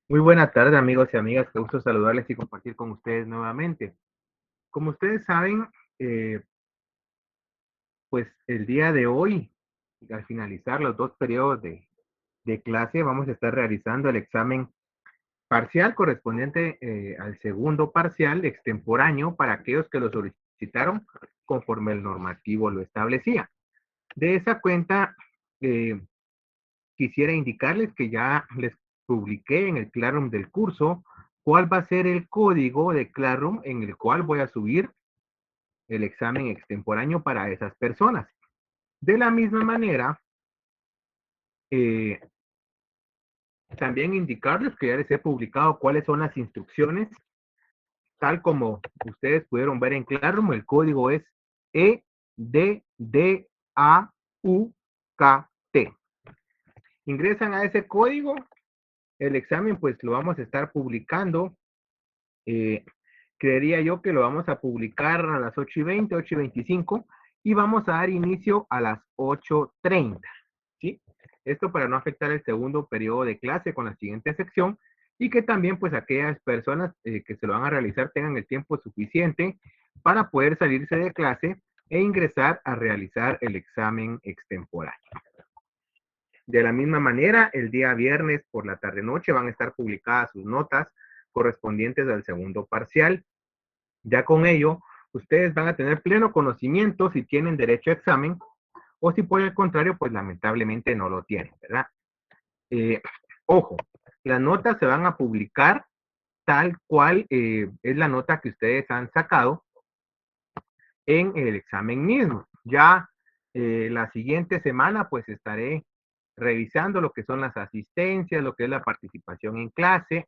Muy buena tarde, amigos y amigas. Qué gusto saludarles y compartir con ustedes nuevamente. Como ustedes saben, eh, pues el día de hoy, al finalizar los dos periodos de clase, vamos a estar realizando el examen parcial correspondiente al segundo parcial extemporáneo para aquellos que lo solicitaron conforme el normativo lo establecía. De esa cuenta, eh, quisiera indicarles que ya les publiqué en el Classroom del curso cuál va a ser el código de Classroom en el cual voy a subir el examen extemporáneo para esas personas. De la misma manera, eh, también indicarles que ya les he publicado cuáles son las instrucciones, tal como ustedes pudieron ver en Classroom, el código es EDDAUKT. Ingresan a ese código, el examen pues lo vamos a estar publicando. Eh, Creería yo que lo vamos a publicar a las 8:20, 8:25 y vamos a dar inicio a las 8:30, ¿sí? Esto para no afectar el segundo periodo de clase con la siguiente sección y que también pues aquellas personas que se lo van a realizar tengan el tiempo suficiente para poder salirse de clase e ingresar a realizar el examen extemporáneo. De la misma manera, el día viernes por la tarde-noche van a estar publicadas sus notas correspondientes al segundo parcial. Ya con ello, ustedes van a tener pleno conocimiento si tienen derecho a examen o si por el contrario, pues lamentablemente no lo tienen, ¿verdad? Eh, Ojo, las notas se van a publicar tal cual es la nota que ustedes han sacado en el examen mismo. Ya la siguiente semana, pues estaré revisando lo que son las asistencias, lo que es la participación en clase,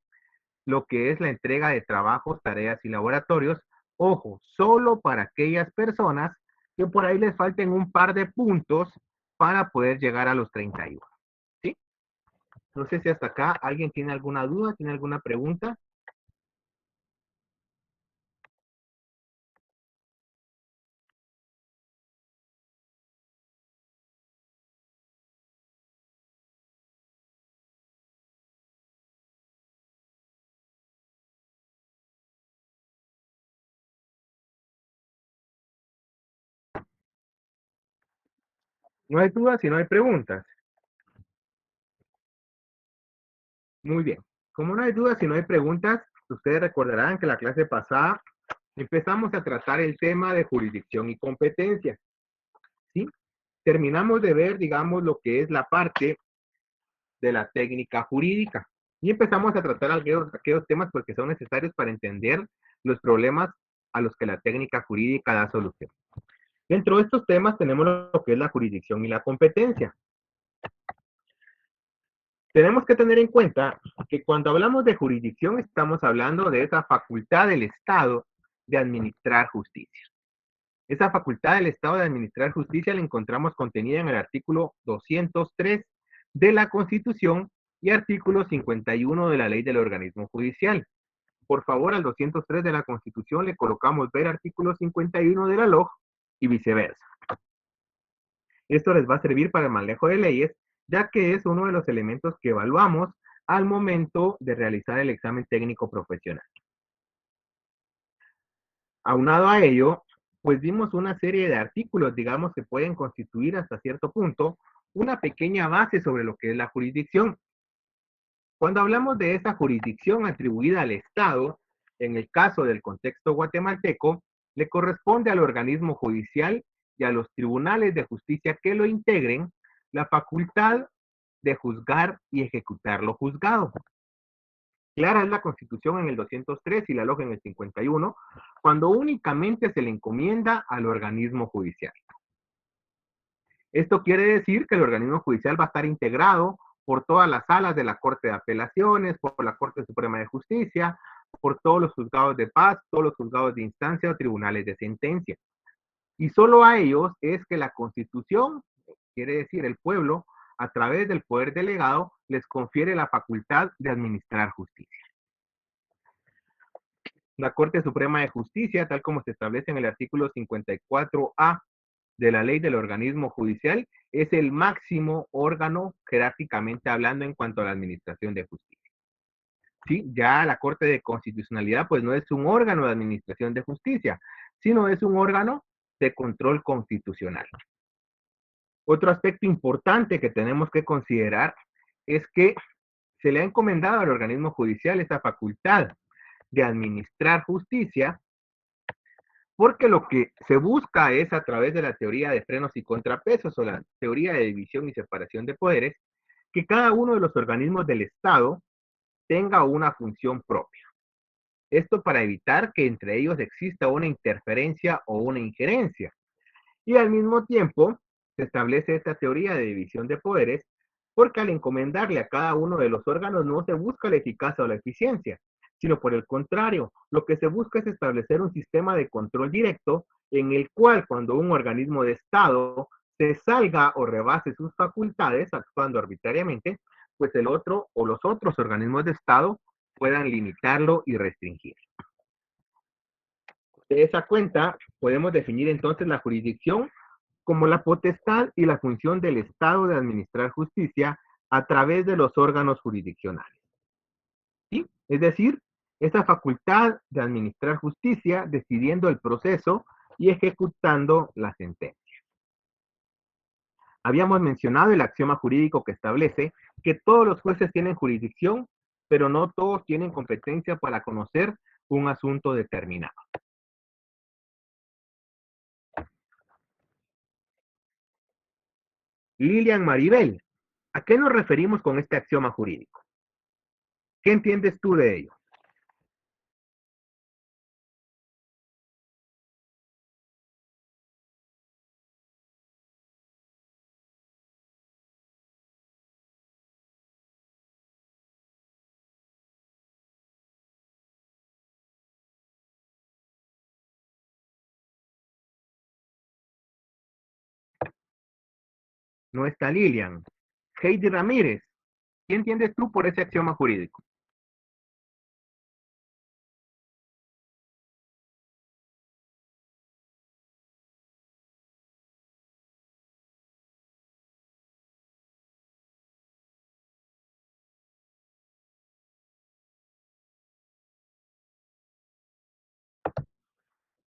lo que es la entrega de trabajos, tareas y laboratorios. Ojo, solo para aquellas personas que por ahí les falten un par de puntos para poder llegar a los 31. ¿Sí? No sé si hasta acá alguien tiene alguna duda, tiene alguna pregunta. No hay dudas y no hay preguntas. Muy bien. Como no hay dudas y no hay preguntas, ustedes recordarán que la clase pasada empezamos a tratar el tema de jurisdicción y competencia. ¿Sí? Terminamos de ver, digamos, lo que es la parte de la técnica jurídica. Y empezamos a tratar aquellos temas porque son necesarios para entender los problemas a los que la técnica jurídica da solución. Dentro de estos temas tenemos lo que es la jurisdicción y la competencia. Tenemos que tener en cuenta que cuando hablamos de jurisdicción estamos hablando de esa facultad del Estado de administrar justicia. Esa facultad del Estado de administrar justicia la encontramos contenida en el artículo 203 de la Constitución y artículo 51 de la Ley del Organismo Judicial. Por favor, al 203 de la Constitución le colocamos ver artículo 51 de la LOJ y viceversa. Esto les va a servir para el manejo de leyes, ya que es uno de los elementos que evaluamos al momento de realizar el examen técnico profesional. Aunado a ello, pues vimos una serie de artículos, digamos, que pueden constituir hasta cierto punto una pequeña base sobre lo que es la jurisdicción. Cuando hablamos de esa jurisdicción atribuida al Estado, en el caso del contexto guatemalteco, le corresponde al organismo judicial y a los tribunales de justicia que lo integren la facultad de juzgar y ejecutar lo juzgado. Clara es la Constitución en el 203 y la LOG en el 51, cuando únicamente se le encomienda al organismo judicial. Esto quiere decir que el organismo judicial va a estar integrado por todas las salas de la Corte de Apelaciones, por la Corte Suprema de Justicia, por todos los juzgados de paz, todos los juzgados de instancia o tribunales de sentencia. Y solo a ellos es que la Constitución, quiere decir el pueblo, a través del poder delegado, les confiere la facultad de administrar justicia. La Corte Suprema de Justicia, tal como se establece en el artículo 54A de la ley del organismo judicial, es el máximo órgano jerárquicamente hablando en cuanto a la administración de justicia. ¿sí? Ya la Corte de Constitucionalidad pues no es un órgano de administración de justicia, sino es un órgano de control constitucional. Otro aspecto importante que tenemos que considerar es que se le ha encomendado al organismo judicial esta facultad de administrar justicia, porque lo que se busca es, a través de la teoría de frenos y contrapesos o la teoría de división y separación de poderes, que cada uno de los organismos del Estado tenga una función propia. Esto para evitar que entre ellos exista una interferencia o una injerencia. Y al mismo tiempo, se establece esta teoría de división de poderes porque al encomendarle a cada uno de los órganos no se busca la eficacia o la eficiencia, sino por el contrario, lo que se busca es establecer un sistema de control directo en el cual cuando un organismo de Estado se salga o rebase sus facultades actuando arbitrariamente, pues el otro o los otros organismos de Estado puedan limitarlo y restringir. De esa cuenta, podemos definir entonces la jurisdicción como la potestad y la función del Estado de administrar justicia a través de los órganos jurisdiccionales. ¿Sí? Es decir, esa facultad de administrar justicia decidiendo el proceso y ejecutando la sentencia. Habíamos mencionado el axioma jurídico que establece que todos los jueces tienen jurisdicción, pero no todos tienen competencia para conocer un asunto determinado. Lilian Maribel, ¿a qué nos referimos con este axioma jurídico? ¿Qué entiendes tú de ello? No está Lilian. Heidi Ramírez, ¿qué entiendes tú por ese axioma jurídico?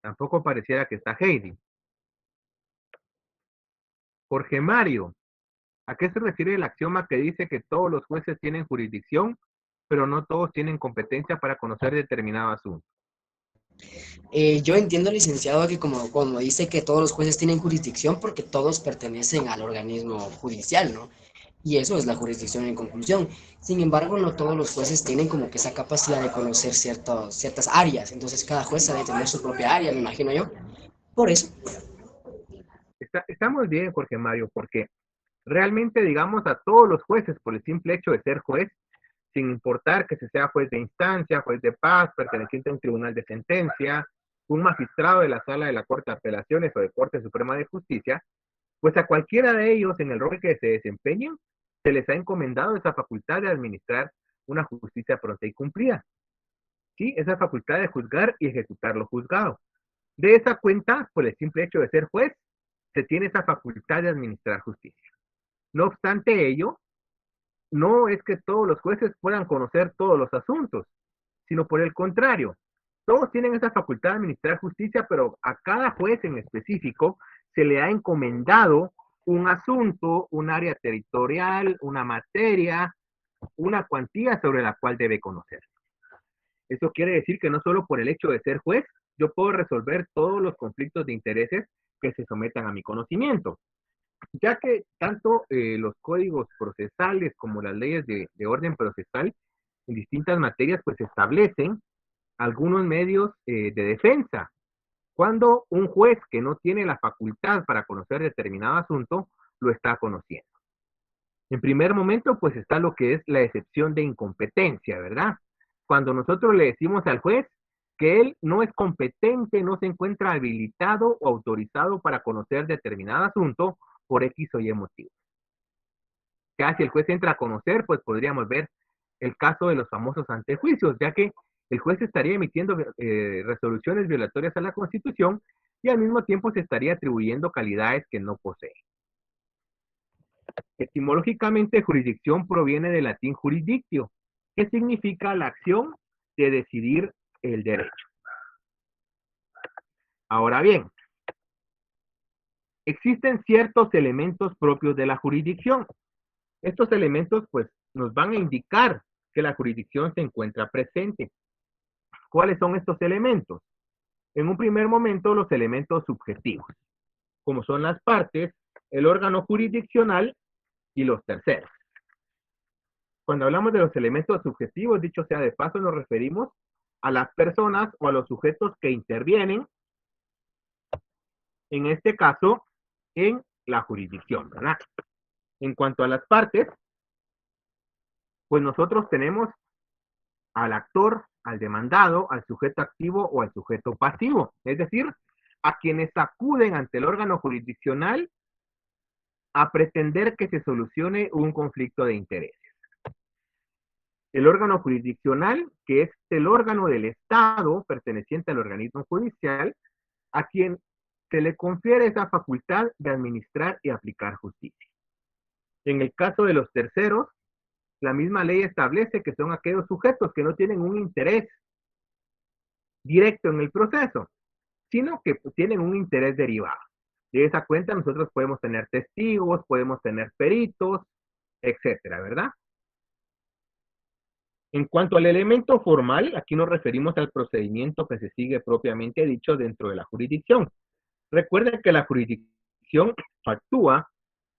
Tampoco pareciera que está Heidi. Jorge Mario, ¿a qué se refiere el axioma que dice que todos los jueces tienen jurisdicción, pero no todos tienen competencia para conocer determinado asunto? Yo entiendo, licenciado, que como dice que todos los jueces tienen jurisdicción porque todos pertenecen al organismo judicial, ¿no? Y eso es la jurisdicción en conclusión. Sin embargo, no todos los jueces tienen como que esa capacidad de conocer ciertas áreas. Entonces, cada juez ha de tener su propia área, me imagino yo. Por eso. Estamos bien, Jorge Mario, porque realmente, digamos, a todos los jueces, por el simple hecho de ser juez, sin importar que se sea juez de instancia, juez de paz, perteneciente a un tribunal de sentencia, un magistrado de la sala de la Corte de Apelaciones o de Corte Suprema de Justicia, pues a cualquiera de ellos en el rol que se desempeñen, se les ha encomendado esa facultad de administrar una justicia pronta y cumplida. ¿Sí? Esa facultad de juzgar y ejecutar lo juzgado. De esa cuenta, por el simple hecho de ser juez, se tiene esa facultad de administrar justicia. No obstante ello, no es que todos los jueces puedan conocer todos los asuntos, sino por el contrario, todos tienen esa facultad de administrar justicia, pero a cada juez en específico se le ha encomendado un asunto, un área territorial, una materia, una cuantía sobre la cual debe conocer. Eso quiere decir que no solo por el hecho de ser juez, yo puedo resolver todos los conflictos de intereses que se sometan a mi conocimiento, ya que tanto los códigos procesales como las leyes de orden procesal en distintas materias pues establecen algunos medios de defensa. Cuando un juez que no tiene la facultad para conocer determinado asunto lo está conociendo. En primer momento, pues está lo que es la excepción de incompetencia, ¿verdad? Cuando nosotros le decimos al juez que él no es competente, no se encuentra habilitado o autorizado para conocer determinado asunto por X o Y motivo. Ya si el juez entra a conocer, pues podríamos ver el caso de los famosos antejuicios, ya que el juez estaría emitiendo resoluciones violatorias a la Constitución y al mismo tiempo se estaría atribuyendo calidades que no posee. Etimológicamente, jurisdicción proviene del latín jurisdictio, ¿Qué significa la acción de decidir el derecho? Ahora bien, existen ciertos elementos propios de la jurisdicción. Estos elementos, pues, nos van a indicar que la jurisdicción se encuentra presente. ¿Cuáles son estos elementos? En un primer momento, los elementos subjetivos, como son las partes, el órgano jurisdiccional y los terceros. Cuando hablamos de los elementos subjetivos, dicho sea de paso, nos referimos a las personas o a los sujetos que intervienen, en este caso, en la jurisdicción, ¿verdad? En cuanto a las partes, pues nosotros tenemos al actor, al demandado, al sujeto activo o al sujeto pasivo, es decir, a quienes acuden ante el órgano jurisdiccional a pretender que se solucione un conflicto de intereses. El órgano jurisdiccional, que es el órgano del Estado perteneciente al organismo judicial, a quien se le confiere esa facultad de administrar y aplicar justicia. En el caso de los terceros, la misma ley establece que son aquellos sujetos que no tienen un interés directo en el proceso, sino que tienen un interés derivado. De esa cuenta nosotros podemos tener testigos, podemos tener peritos, etcétera, ¿verdad? En cuanto al elemento formal, aquí nos referimos al procedimiento que se sigue propiamente dicho dentro de la jurisdicción. Recuerden que la jurisdicción actúa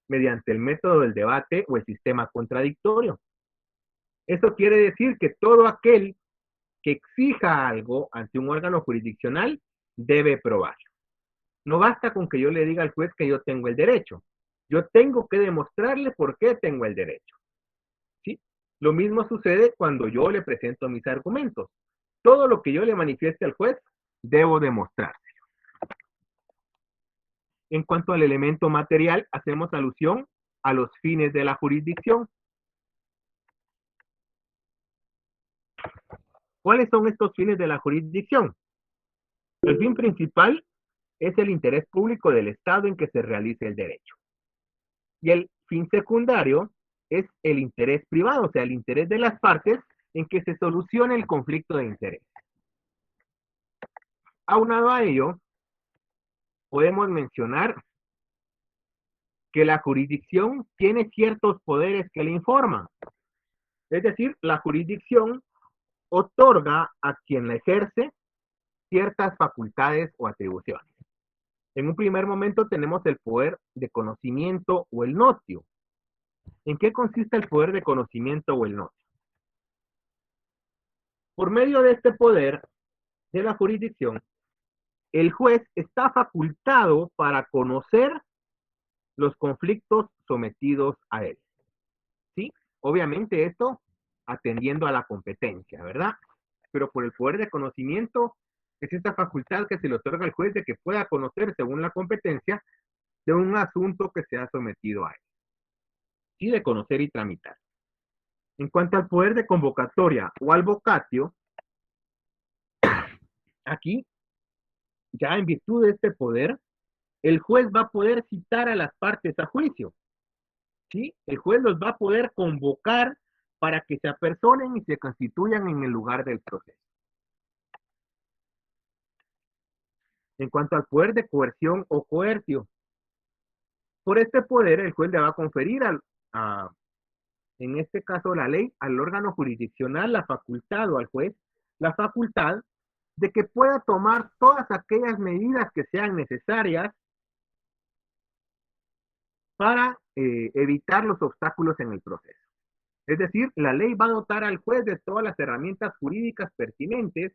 mediante el método del debate o el sistema contradictorio. Eso quiere decir que todo aquel que exija algo ante un órgano jurisdiccional debe probar. No basta con que yo le diga al juez que yo tengo el derecho. Yo tengo que demostrarle por qué tengo el derecho. ¿Sí? Lo mismo sucede cuando yo le presento mis argumentos. Todo lo que yo le manifieste al juez, debo demostrar. En cuanto al elemento material, hacemos alusión a los fines de la jurisdicción. ¿Cuáles son estos fines de la jurisdicción? El fin principal es el interés público del Estado en que se realice el derecho. Y el fin secundario es el interés privado, o sea, el interés de las partes en que se solucione el conflicto de interés. Aunado a ello, podemos mencionar que la jurisdicción tiene ciertos poderes que le informan. Es decir, la jurisdicción otorga a quien la ejerce ciertas facultades o atribuciones. En un primer momento tenemos el poder de conocimiento o el notio. ¿En qué consiste el poder de conocimiento o el notio? Por medio de este poder de la jurisdicción, el juez está facultado para conocer los conflictos sometidos a él. ¿Sí? Obviamente esto atendiendo a la competencia, ¿verdad? Pero por el poder de conocimiento es esta facultad que se le otorga al juez de que pueda conocer según la competencia de un asunto que se ha sometido a él. Y de conocer y tramitar. En cuanto al poder de convocatoria o al vocatio, aquí, ya en virtud de este poder, el juez va a poder citar a las partes a juicio. ¿Sí? El juez los va a poder convocar para que se apersonen y se constituyan en el lugar del proceso. En cuanto al poder de coerción o coercio, por este poder el juez le va a conferir en este caso la ley, al órgano jurisdiccional la facultad o al juez la facultad de que pueda tomar todas aquellas medidas que sean necesarias para evitar los obstáculos en el proceso. Es decir, la ley va a dotar al juez de todas las herramientas jurídicas pertinentes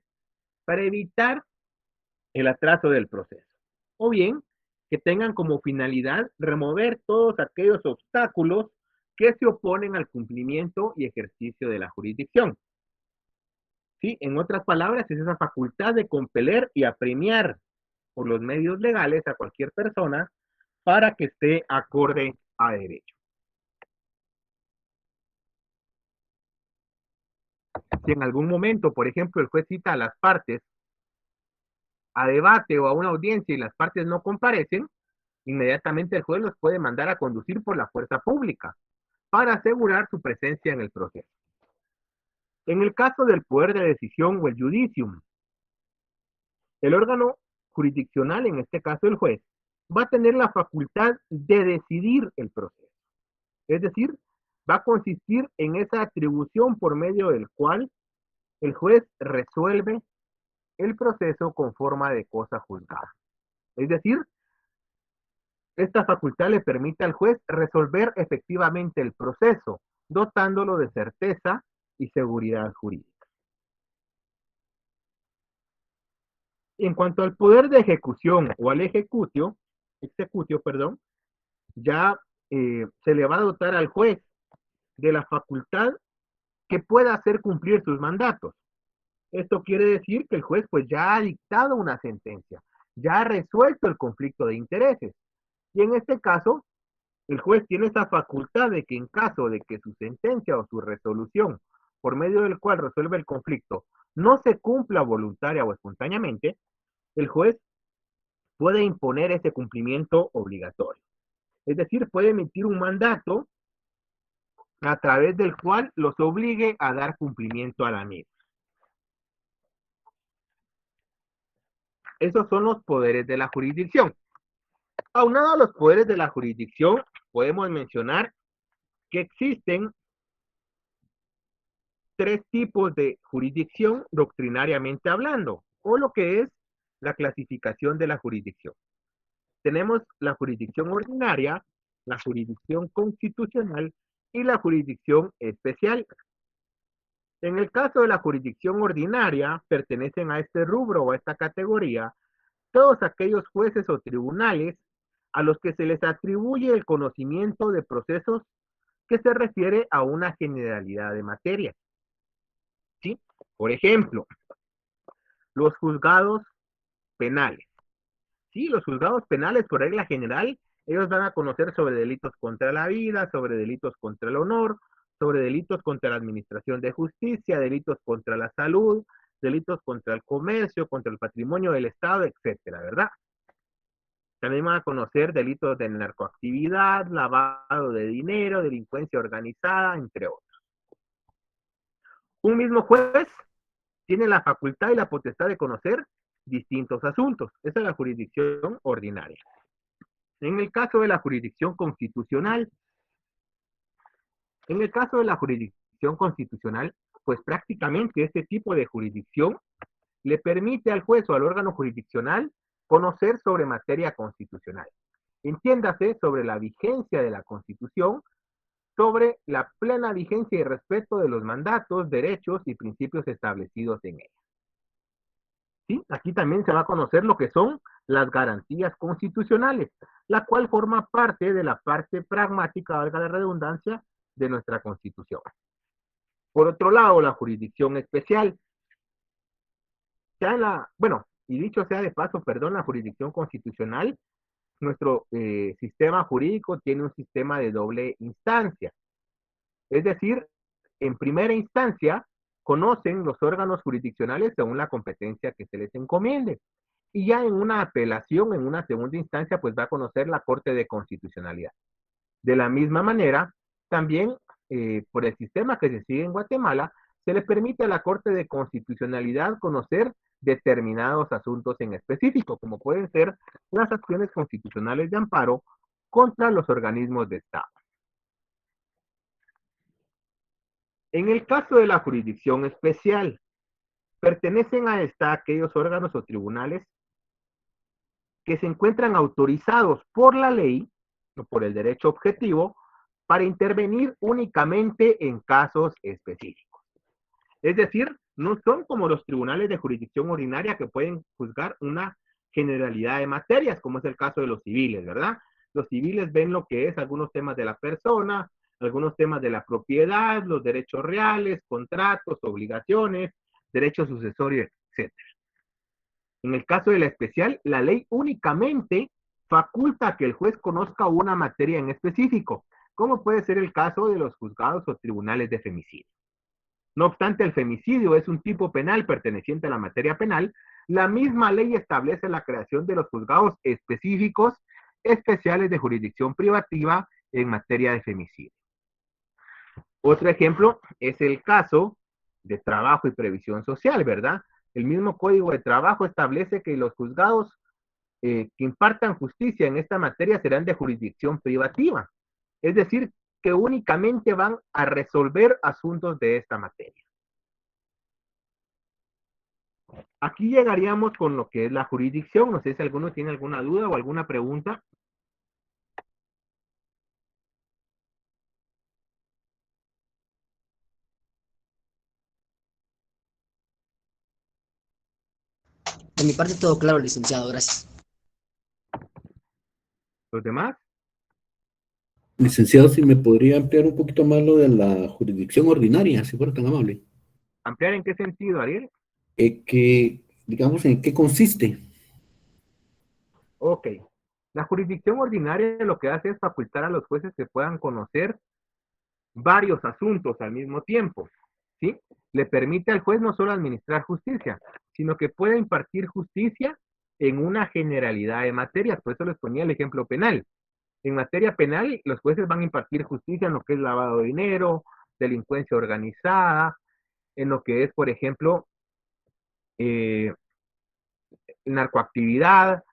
para evitar el atraso del proceso. O bien, que tengan como finalidad remover todos aquellos obstáculos que se oponen al cumplimiento y ejercicio de la jurisdicción. ¿Sí? En otras palabras, es esa facultad de compeler y apremiar por los medios legales a cualquier persona para que esté acorde a derecho. Si en algún momento, por ejemplo, el juez cita a las partes a debate o a una audiencia y las partes no comparecen, inmediatamente el juez los puede mandar a conducir por la fuerza pública para asegurar su presencia en el proceso. En el caso del poder de decisión o el judicium, el órgano jurisdiccional, en este caso el juez, va a tener la facultad de decidir el proceso. Es decir, va a consistir en esa atribución por medio del cual el juez resuelve el proceso con forma de cosa juzgada. Es decir, esta facultad le permite al juez resolver efectivamente el proceso, dotándolo de certeza y seguridad jurídica. En cuanto al poder de ejecución o al executio, perdón, ya se le va a dotar al juez de la facultad que pueda hacer cumplir sus mandatos. Esto quiere decir que el juez pues ya ha dictado una sentencia, ya ha resuelto el conflicto de intereses. Y en este caso, el juez tiene esa facultad de que en caso de que su sentencia o su resolución, por medio del cual resuelve el conflicto, no se cumpla voluntaria o espontáneamente, el juez puede imponer ese cumplimiento obligatorio. Es decir, puede emitir un mandato a través del cual los obligue a dar cumplimiento a la misma. Esos son los poderes de la jurisdicción. Aunado a los poderes de la jurisdicción, podemos mencionar que existen tres tipos de jurisdicción doctrinariamente hablando, o lo que es la clasificación de la jurisdicción. Tenemos la jurisdicción ordinaria, la jurisdicción constitucional y la jurisdicción especial. En el caso de la jurisdicción ordinaria, pertenecen a este rubro o a esta categoría todos aquellos jueces o tribunales a los que se les atribuye el conocimiento de procesos que se refiere a una generalidad de materia. ¿Sí? Por ejemplo, los juzgados penales. Sí, los juzgados penales, por regla general, ellos van a conocer sobre delitos contra la vida, sobre delitos contra el honor, sobre delitos contra la administración de justicia, delitos contra la salud, delitos contra el comercio, contra el patrimonio del Estado, etcétera, ¿verdad? También van a conocer delitos de narcoactividad, lavado de dinero, delincuencia organizada, entre otros. Un mismo juez tiene la facultad y la potestad de conocer distintos asuntos. Esa es la jurisdicción ordinaria. En el caso de la jurisdicción constitucional, pues prácticamente este tipo de jurisdicción le permite al juez o al órgano jurisdiccional conocer sobre materia constitucional. Entiéndase sobre la vigencia de la Constitución, sobre la plena vigencia y respeto de los mandatos, derechos y principios establecidos en ella. ¿Sí? Aquí también se va a conocer lo que son las garantías constitucionales, la cual forma parte de la parte pragmática, valga la redundancia, de nuestra Constitución. Por otro lado, la jurisdicción especial. Y dicho sea de paso, perdón, la jurisdicción constitucional, nuestro sistema jurídico tiene un sistema de doble instancia. Es decir, en primera instancia, conocen los órganos jurisdiccionales según la competencia que se les encomiende. Y ya en una apelación, en una segunda instancia, pues va a conocer la Corte de Constitucionalidad. De la misma manera, también por el sistema que se sigue en Guatemala, se le permite a la Corte de Constitucionalidad conocer determinados asuntos en específico, como pueden ser las acciones constitucionales de amparo contra los organismos de Estado. En el caso de la jurisdicción especial, pertenecen a esta aquellos órganos o tribunales que se encuentran autorizados por la ley o por el derecho objetivo para intervenir únicamente en casos específicos. Es decir, no son como los tribunales de jurisdicción ordinaria que pueden juzgar una generalidad de materias, como es el caso de los civiles, ¿verdad? Los civiles ven lo que es algunos temas de la persona, algunos temas de la propiedad, los derechos reales, contratos, obligaciones, derechos sucesorios, etc. En el caso de la especial, la ley únicamente faculta que el juez conozca una materia en específico, como puede ser el caso de los juzgados o tribunales de femicidio. No obstante, el femicidio es un tipo penal perteneciente a la materia penal, la misma ley establece la creación de los juzgados específicos especiales de jurisdicción privativa en materia de femicidio. Otro ejemplo es el caso de Trabajo y Previsión Social, ¿verdad? El mismo Código de Trabajo establece que los juzgados que impartan justicia en esta materia serán de jurisdicción privativa, es decir, que únicamente van a resolver asuntos de esta materia. Aquí llegaríamos con lo que es la jurisdicción. No sé si alguno tiene alguna duda o alguna pregunta. De mi parte todo claro, licenciado, gracias. ¿Los demás? Licenciado, si me podría ampliar un poquito más lo de la jurisdicción ordinaria, si fuera tan amable. ¿Ampliar en qué sentido, Ariel? Digamos, ¿en qué consiste? Ok. La jurisdicción ordinaria lo que hace es facultar a los jueces que puedan conocer varios asuntos al mismo tiempo, ¿sí? Le permite al juez no solo administrar justicia, sino que puede impartir justicia en una generalidad de materias. Por eso les ponía el ejemplo penal. En materia penal, los jueces van a impartir justicia en lo que es lavado de dinero, delincuencia organizada, en lo que es, por ejemplo, eh, narcoactividad,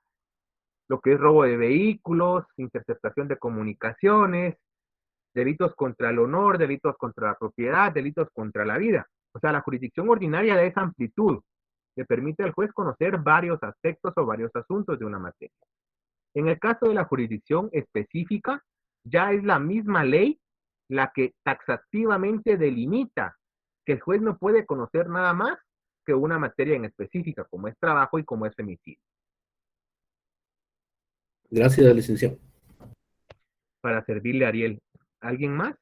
lo que es robo de vehículos, interceptación de comunicaciones, delitos contra el honor, delitos contra la propiedad, delitos contra la vida. O sea, la jurisdicción ordinaria de esa amplitud le permite al juez conocer varios aspectos o varios asuntos de una materia. En el caso de la jurisdicción específica, ya es la misma ley la que taxativamente delimita que el juez no puede conocer nada más que una materia en específica, como es trabajo y como es femicidio. Gracias, licenciado. Para servirle a Ariel. ¿Alguien más?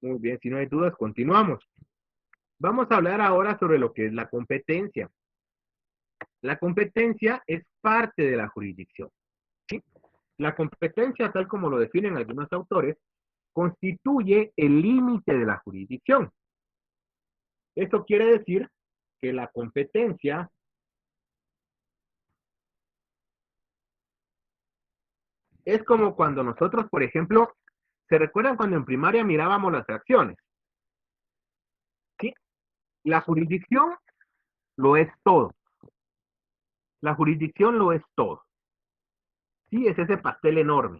Muy bien, si no hay dudas, continuamos. Vamos a hablar ahora sobre lo que es la competencia. La competencia es parte de la jurisdicción, ¿sí? La competencia, tal como lo definen algunos autores, constituye el límite de la jurisdicción. Esto quiere decir que la competencia es como cuando nosotros, por ejemplo, ¿se recuerdan cuando en primaria mirábamos las fracciones? ¿Sí? La jurisdicción lo es todo. La jurisdicción lo es todo. Sí, es ese pastel enorme.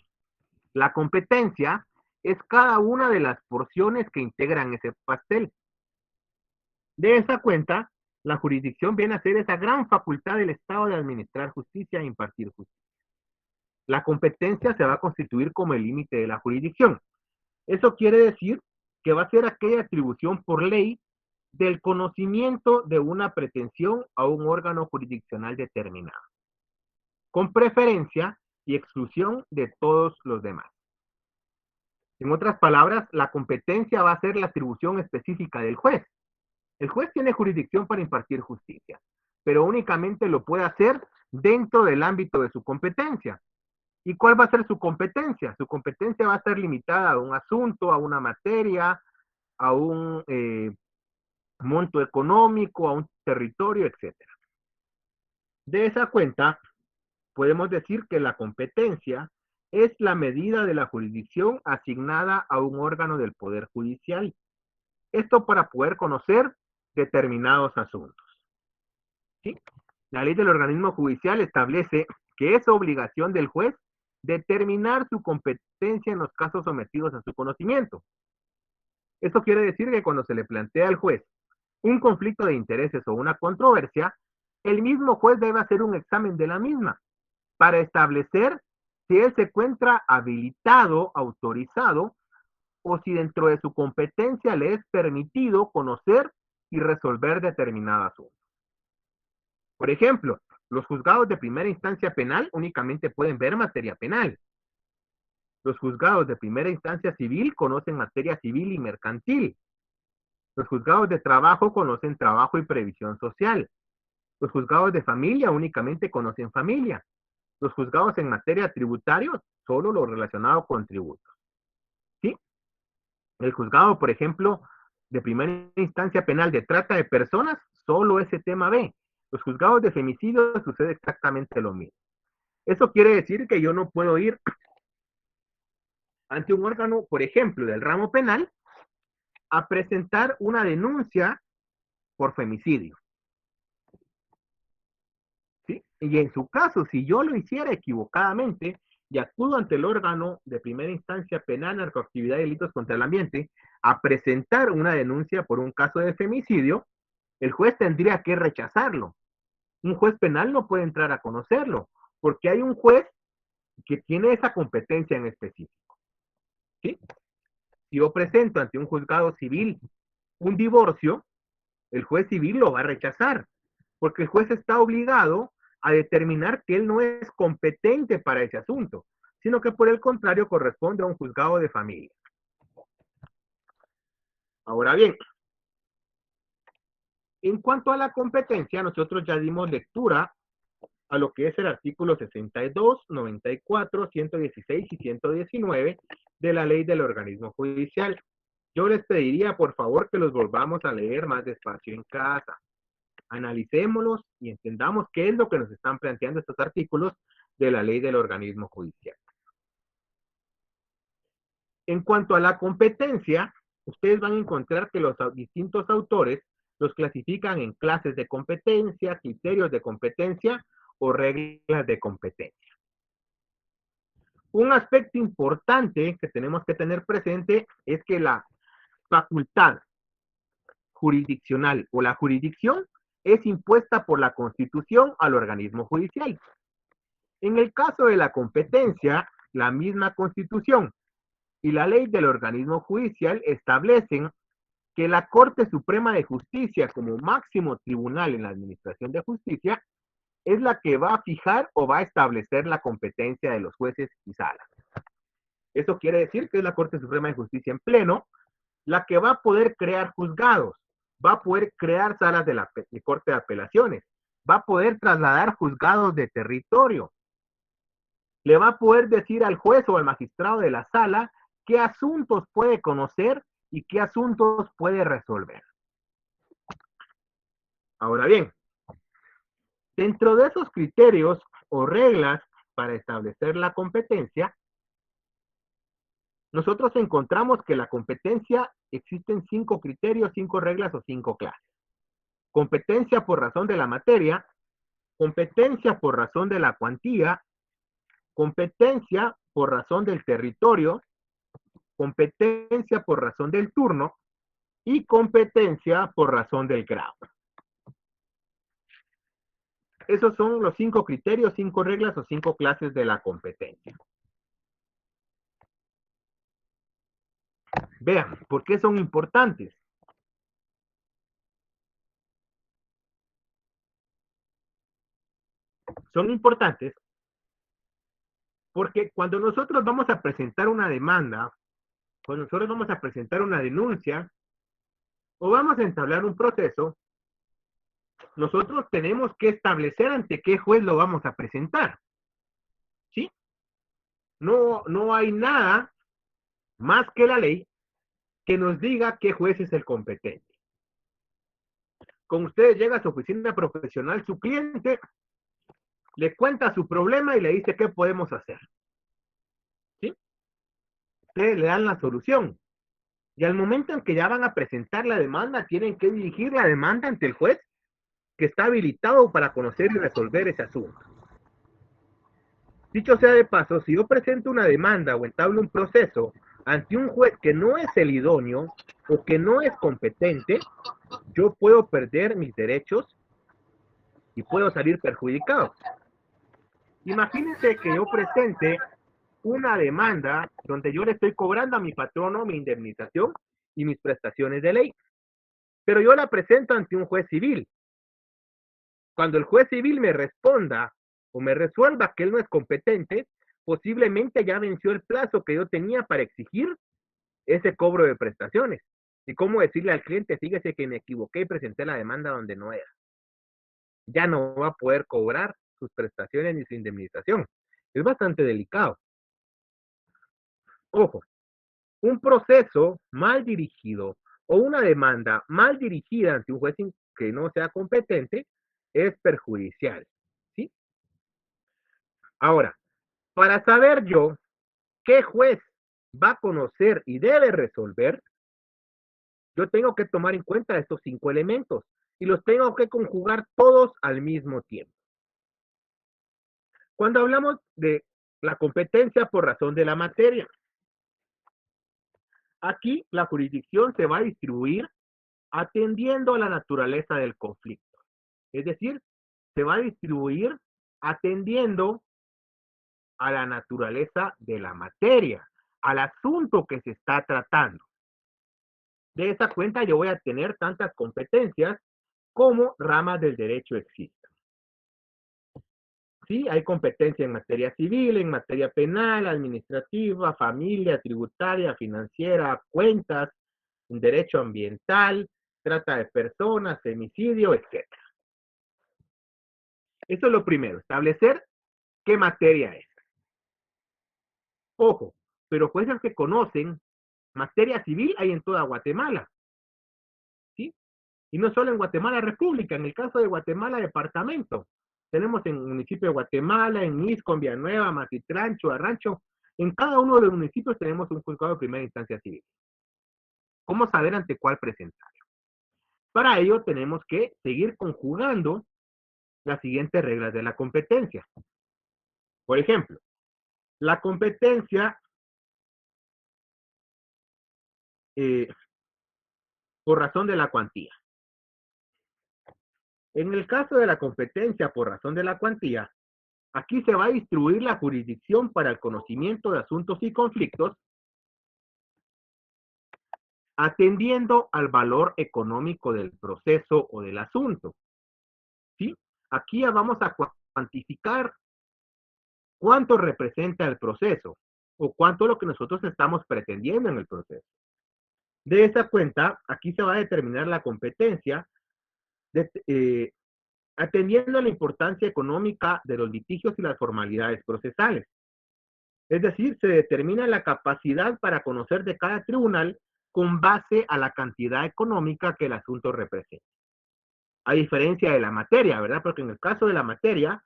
La competencia es cada una de las porciones que integran ese pastel. De esa cuenta, la jurisdicción viene a ser esa gran facultad del Estado de administrar justicia e impartir justicia. La competencia se va a constituir como el límite de la jurisdicción. Eso quiere decir que va a ser aquella atribución por ley del conocimiento de una pretensión a un órgano jurisdiccional determinado, con preferencia y exclusión de todos los demás. En otras palabras, la competencia va a ser la atribución específica del juez. El juez tiene jurisdicción para impartir justicia, pero únicamente lo puede hacer dentro del ámbito de su competencia. ¿Y cuál va a ser su competencia? Su competencia va a estar limitada a un asunto, a una materia, a un monto económico, a un territorio, etcétera. De esa cuenta, podemos decir que la competencia es la medida de la jurisdicción asignada a un órgano del Poder Judicial. Esto para poder conocer determinados asuntos, ¿sí? La ley del organismo judicial establece que es obligación del juez determinar su competencia en los casos sometidos a su conocimiento. Esto quiere decir que cuando se le plantea al juez un conflicto de intereses o una controversia, el mismo juez debe hacer un examen de la misma para establecer si él se encuentra habilitado, autorizado, o si dentro de su competencia le es permitido conocer y resolver determinado asunto. Por ejemplo, los juzgados de primera instancia penal únicamente pueden ver materia penal. Los juzgados de primera instancia civil conocen materia civil y mercantil. Los juzgados de trabajo conocen trabajo y previsión social. Los juzgados de familia únicamente conocen familia. Los juzgados en materia tributaria solo lo relacionado con tributos. ¿Sí? El juzgado, por ejemplo, de primera instancia penal de trata de personas, solo ese tema ve. Los juzgados de femicidio sucede exactamente lo mismo. Eso quiere decir que yo no puedo ir ante un órgano, por ejemplo, del ramo penal, a presentar una denuncia por femicidio. ¿Sí? Y en su caso, si yo lo hiciera equivocadamente y acudo ante el órgano de primera instancia penal, narcoactividad y delitos contra el ambiente a presentar una denuncia por un caso de femicidio, el juez tendría que rechazarlo. Un juez penal no puede entrar a conocerlo, porque hay un juez que tiene esa competencia en específico. ¿Sí? Si yo presento ante un juzgado civil un divorcio, el juez civil lo va a rechazar, porque el juez está obligado a determinar que él no es competente para ese asunto, sino que por el contrario corresponde a un juzgado de familia. Ahora bien, en cuanto a la competencia, nosotros ya dimos lectura a lo que es el artículo 62, 94, 116 y 119 de la ley del organismo judicial. Yo les pediría, por favor, que los volvamos a leer más despacio en casa. Analicémoslos y entendamos qué es lo que nos están planteando estos artículos de la ley del organismo judicial. En cuanto a la competencia, ustedes van a encontrar que los distintos autores los clasifican en clases de competencia, criterios de competencia o reglas de competencia. Un aspecto importante que tenemos que tener presente es que la facultad jurisdiccional o la jurisdicción es impuesta por la Constitución al organismo judicial. En el caso de la competencia, la misma Constitución y la ley del organismo judicial establecen que la Corte Suprema de Justicia, como máximo tribunal en la administración de justicia, es la que va a fijar o va a establecer la competencia de los jueces y salas. Eso quiere decir que es la Corte Suprema de Justicia en pleno la que va a poder crear juzgados, va a poder crear salas de Corte de Apelaciones, va a poder trasladar juzgados de territorio, le va a poder decir al juez o al magistrado de la sala qué asuntos puede conocer y qué asuntos puede resolver. Ahora bien, dentro de esos criterios o reglas para establecer la competencia, nosotros encontramos que la competencia existen 5 criterios, 5 reglas o 5 clases. Competencia por razón de la materia, competencia por razón de la cuantía, competencia por razón del territorio, competencia por razón del turno y competencia por razón del grado. Esos son los 5 criterios, 5 reglas o 5 clases de la competencia. Vean, ¿por qué son importantes? Son importantes porque cuando nosotros vamos a presentar una demanda, cuando nosotros vamos a presentar una denuncia o vamos a entablar un proceso, nosotros tenemos que establecer ante qué juez lo vamos a presentar. ¿Sí? No hay nada más que la ley que nos diga qué juez es el competente. Con ustedes llega a su oficina profesional su cliente, le cuenta su problema y le dice qué podemos hacer. ¿Sí? Ustedes le dan la solución. Y al momento en que ya van a presentar la demanda, tienen que dirigir la demanda ante el juez que está habilitado para conocer y resolver ese asunto. Dicho sea de paso, si yo presento una demanda o entablo un proceso ante un juez que no es el idóneo o que no es competente, yo puedo perder mis derechos y puedo salir perjudicado. Imagínense que yo presente una demanda donde yo le estoy cobrando a mi patrono mi indemnización y mis prestaciones de ley, pero yo la presento ante un juez civil. Cuando el juez civil me responda o me resuelva que él no es competente, posiblemente ya venció el plazo que yo tenía para exigir ese cobro de prestaciones. ¿Y cómo decirle al cliente, fíjese que me equivoqué y presenté la demanda donde no era? Ya no va a poder cobrar sus prestaciones ni su indemnización. Es bastante delicado. Ojo, Un proceso mal dirigido o una demanda mal dirigida ante un juez que no sea competente es perjudicial, ¿sí? Ahora, para saber yo qué juez va a conocer y debe resolver, yo tengo que tomar en cuenta estos 5 elementos y los tengo que conjugar todos al mismo tiempo. Cuando hablamos de la competencia por razón de la materia, aquí la jurisdicción se va a distribuir atendiendo a la naturaleza del conflicto. Es decir, se va a distribuir atendiendo a la naturaleza de la materia, al asunto que se está tratando. De esa cuenta yo voy a tener tantas competencias como ramas del derecho existen. Sí, hay competencia en materia civil, en materia penal, administrativa, familia, tributaria, financiera, cuentas, en derecho ambiental, trata de personas, femicidio, etc. Eso es lo primero, establecer qué materia es. Ojo, pero jueces que conocen materia civil hay en toda Guatemala, ¿sí? Y no solo en Guatemala República, en el caso de Guatemala Departamento. Tenemos en el municipio de Guatemala, en Misco, en Villanueva, Matitlán, Arrancho. En cada uno de los municipios tenemos un juzgado de primera instancia civil. ¿Cómo saber ante cuál presentar? Para ello tenemos que seguir conjugando las siguientes reglas de la competencia. Por ejemplo, la competencia eh, por razón de la cuantía. En el caso de la competencia por razón de la cuantía, aquí se va a distribuir la jurisdicción para el conocimiento de asuntos y conflictos atendiendo al valor económico del proceso o del asunto. ¿Sí? Aquí ya vamos a cuantificar cuánto representa el proceso o cuánto es lo que nosotros estamos pretendiendo en el proceso. De esa cuenta, aquí se va a determinar la competencia atendiendo a la importancia económica de los litigios y las formalidades procesales. Es decir, se determina la capacidad para conocer de cada tribunal con base a la cantidad económica que el asunto representa. A diferencia de la materia, ¿verdad? Porque en el caso de la materia,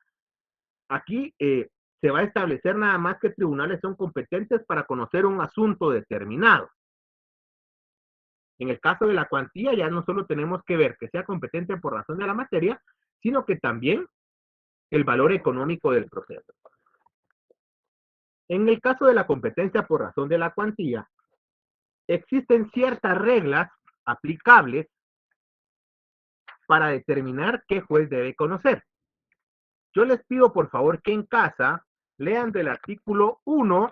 aquí se va a establecer nada más que tribunales son competentes para conocer un asunto determinado. En el caso de la cuantía, ya no solo tenemos que ver que sea competente por razón de la materia, sino que también el valor económico del proceso. En el caso de la competencia por razón de la cuantía, existen ciertas reglas aplicables para determinar qué juez debe conocer. Yo les pido por favor que en casa lean del artículo 1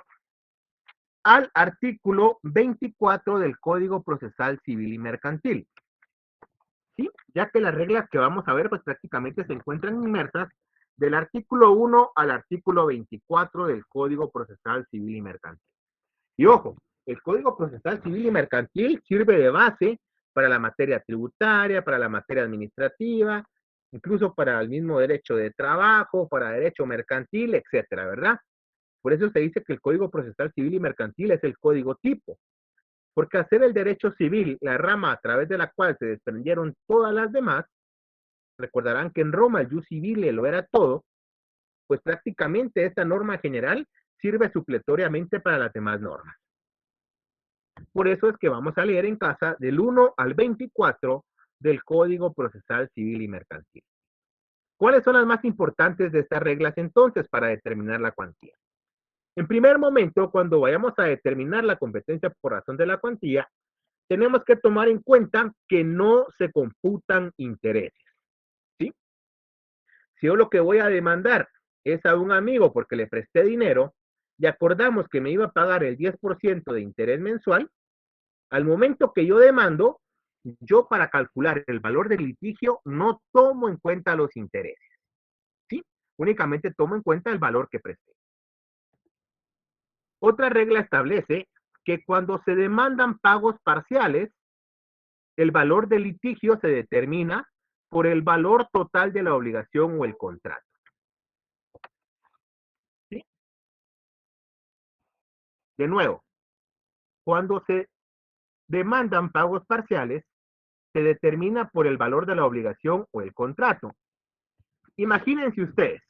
al artículo 24 del Código Procesal Civil y Mercantil. ¿Sí? Ya que las reglas que vamos a ver pues prácticamente se encuentran inmersas del artículo 1 al artículo 24 del Código Procesal Civil y Mercantil. Y ojo, el Código Procesal Civil y Mercantil sirve de base para la materia tributaria, para la materia administrativa, incluso para el mismo derecho de trabajo, para derecho mercantil, etcétera, ¿verdad? Por eso se dice que el Código Procesal Civil y Mercantil es el código tipo, porque hacer el derecho civil la rama a través de la cual se desprendieron todas las demás, recordarán que en Roma el jus civile lo era todo, pues prácticamente esta norma general sirve supletoriamente para las demás normas. Por eso es que vamos a leer en casa del 1 al 24 del Código Procesal Civil y Mercantil. ¿Cuáles son las más importantes de estas reglas entonces para determinar la cuantía? En primer momento, cuando vayamos a determinar la competencia por razón de la cuantía, tenemos que tomar en cuenta que no se computan intereses. ¿Sí? Si yo lo que voy a demandar es a un amigo porque le presté dinero y acordamos que me iba a pagar el 10% de interés mensual, al momento que yo demando, yo para calcular el valor del litigio no tomo en cuenta los intereses. ¿Sí? Únicamente tomo en cuenta el valor que presté. Otra regla establece que cuando se demandan pagos parciales, el valor del litigio se determina por el valor total de la obligación o el contrato. ¿Sí? De nuevo, Cuando se demandan pagos parciales, se determina por el valor de la obligación o el contrato. Imagínense ustedes,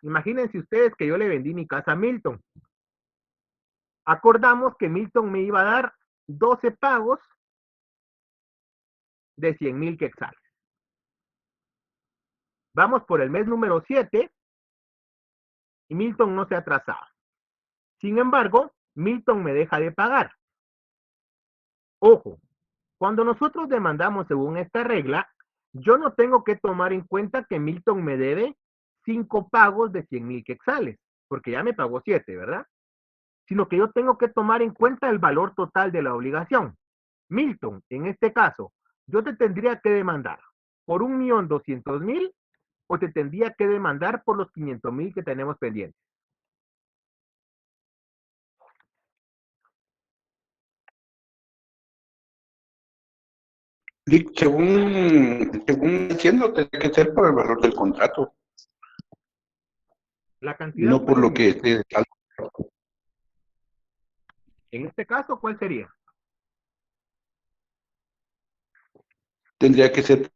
imagínense ustedes que yo le vendí mi casa a Milton. Acordamos que Milton me iba a dar 12 pagos de 100,000 quetzales. Vamos por el mes número 7 y Milton no se ha atrasado. Sin embargo, Milton me deja de pagar. Ojo, cuando nosotros demandamos según esta regla, yo no tengo que tomar en cuenta que Milton me debe 5 pagos de 100,000 quetzales, porque ya me pagó 7, ¿verdad? Sino que yo tengo que tomar en cuenta el valor total de la obligación. Milton, en este caso, yo te tendría que demandar por 1.200.000 o te tendría que demandar por los 500,000 que tenemos pendientes. Según entiendo, tendría que ser por el valor del contrato, La cantidad, no por ¿cuál es, lo que Milton? esté. En este caso, ¿cuál sería? Tendría que ser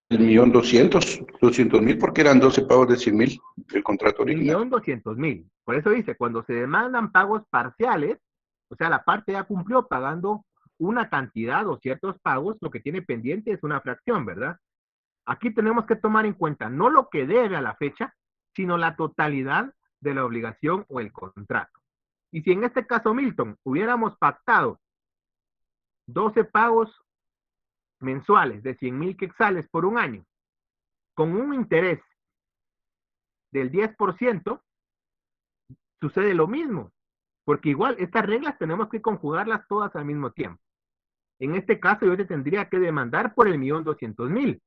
el 1.200.000, porque eran 12 pagos de 100.000 el contrato original. 1.200.000. Por eso dice, cuando se demandan pagos parciales, o sea, la parte ya cumplió pagando una cantidad o ciertos pagos, lo que tiene pendiente es una fracción, ¿verdad? Aquí tenemos que tomar en cuenta no lo que debe a la fecha, sino la totalidad de la obligación o el contrato. Y si en este caso, Milton, hubiéramos pactado 12 pagos mensuales de 100,000 quetzales por un año, con un interés del 10%, sucede lo mismo, porque igual estas reglas tenemos que conjugarlas todas al mismo tiempo. En este caso yo te tendría que demandar por el 1.200.000,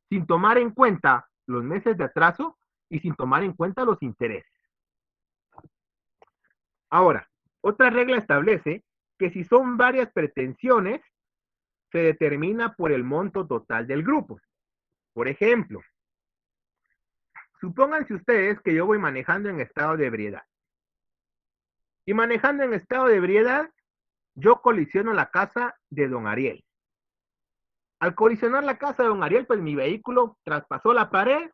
sin tomar en cuenta los meses de atraso y sin tomar en cuenta los intereses. Ahora, otra regla establece que si son varias pretensiones, se determina por el monto total del grupo. Por ejemplo, supónganse ustedes que yo voy manejando en estado de ebriedad. Y manejando en estado de ebriedad, yo colisiono la casa de don Ariel. Al colisionar la casa de don Ariel, pues mi vehículo traspasó la pared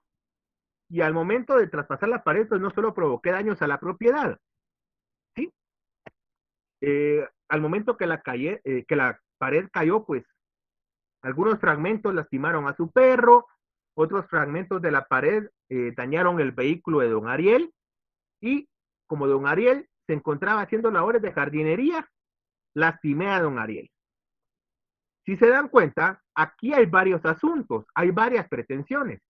y al momento de traspasar la pared, pues no solo provoqué daños a la propiedad, ¿sí? Al momento que que la pared cayó, pues algunos fragmentos lastimaron a su perro, otros fragmentos de la pared dañaron el vehículo de don Ariel y como don Ariel se encontraba haciendo labores de jardinería, lastimé a don Ariel. Si se dan cuenta, aquí hay varios asuntos, hay varias pretensiones.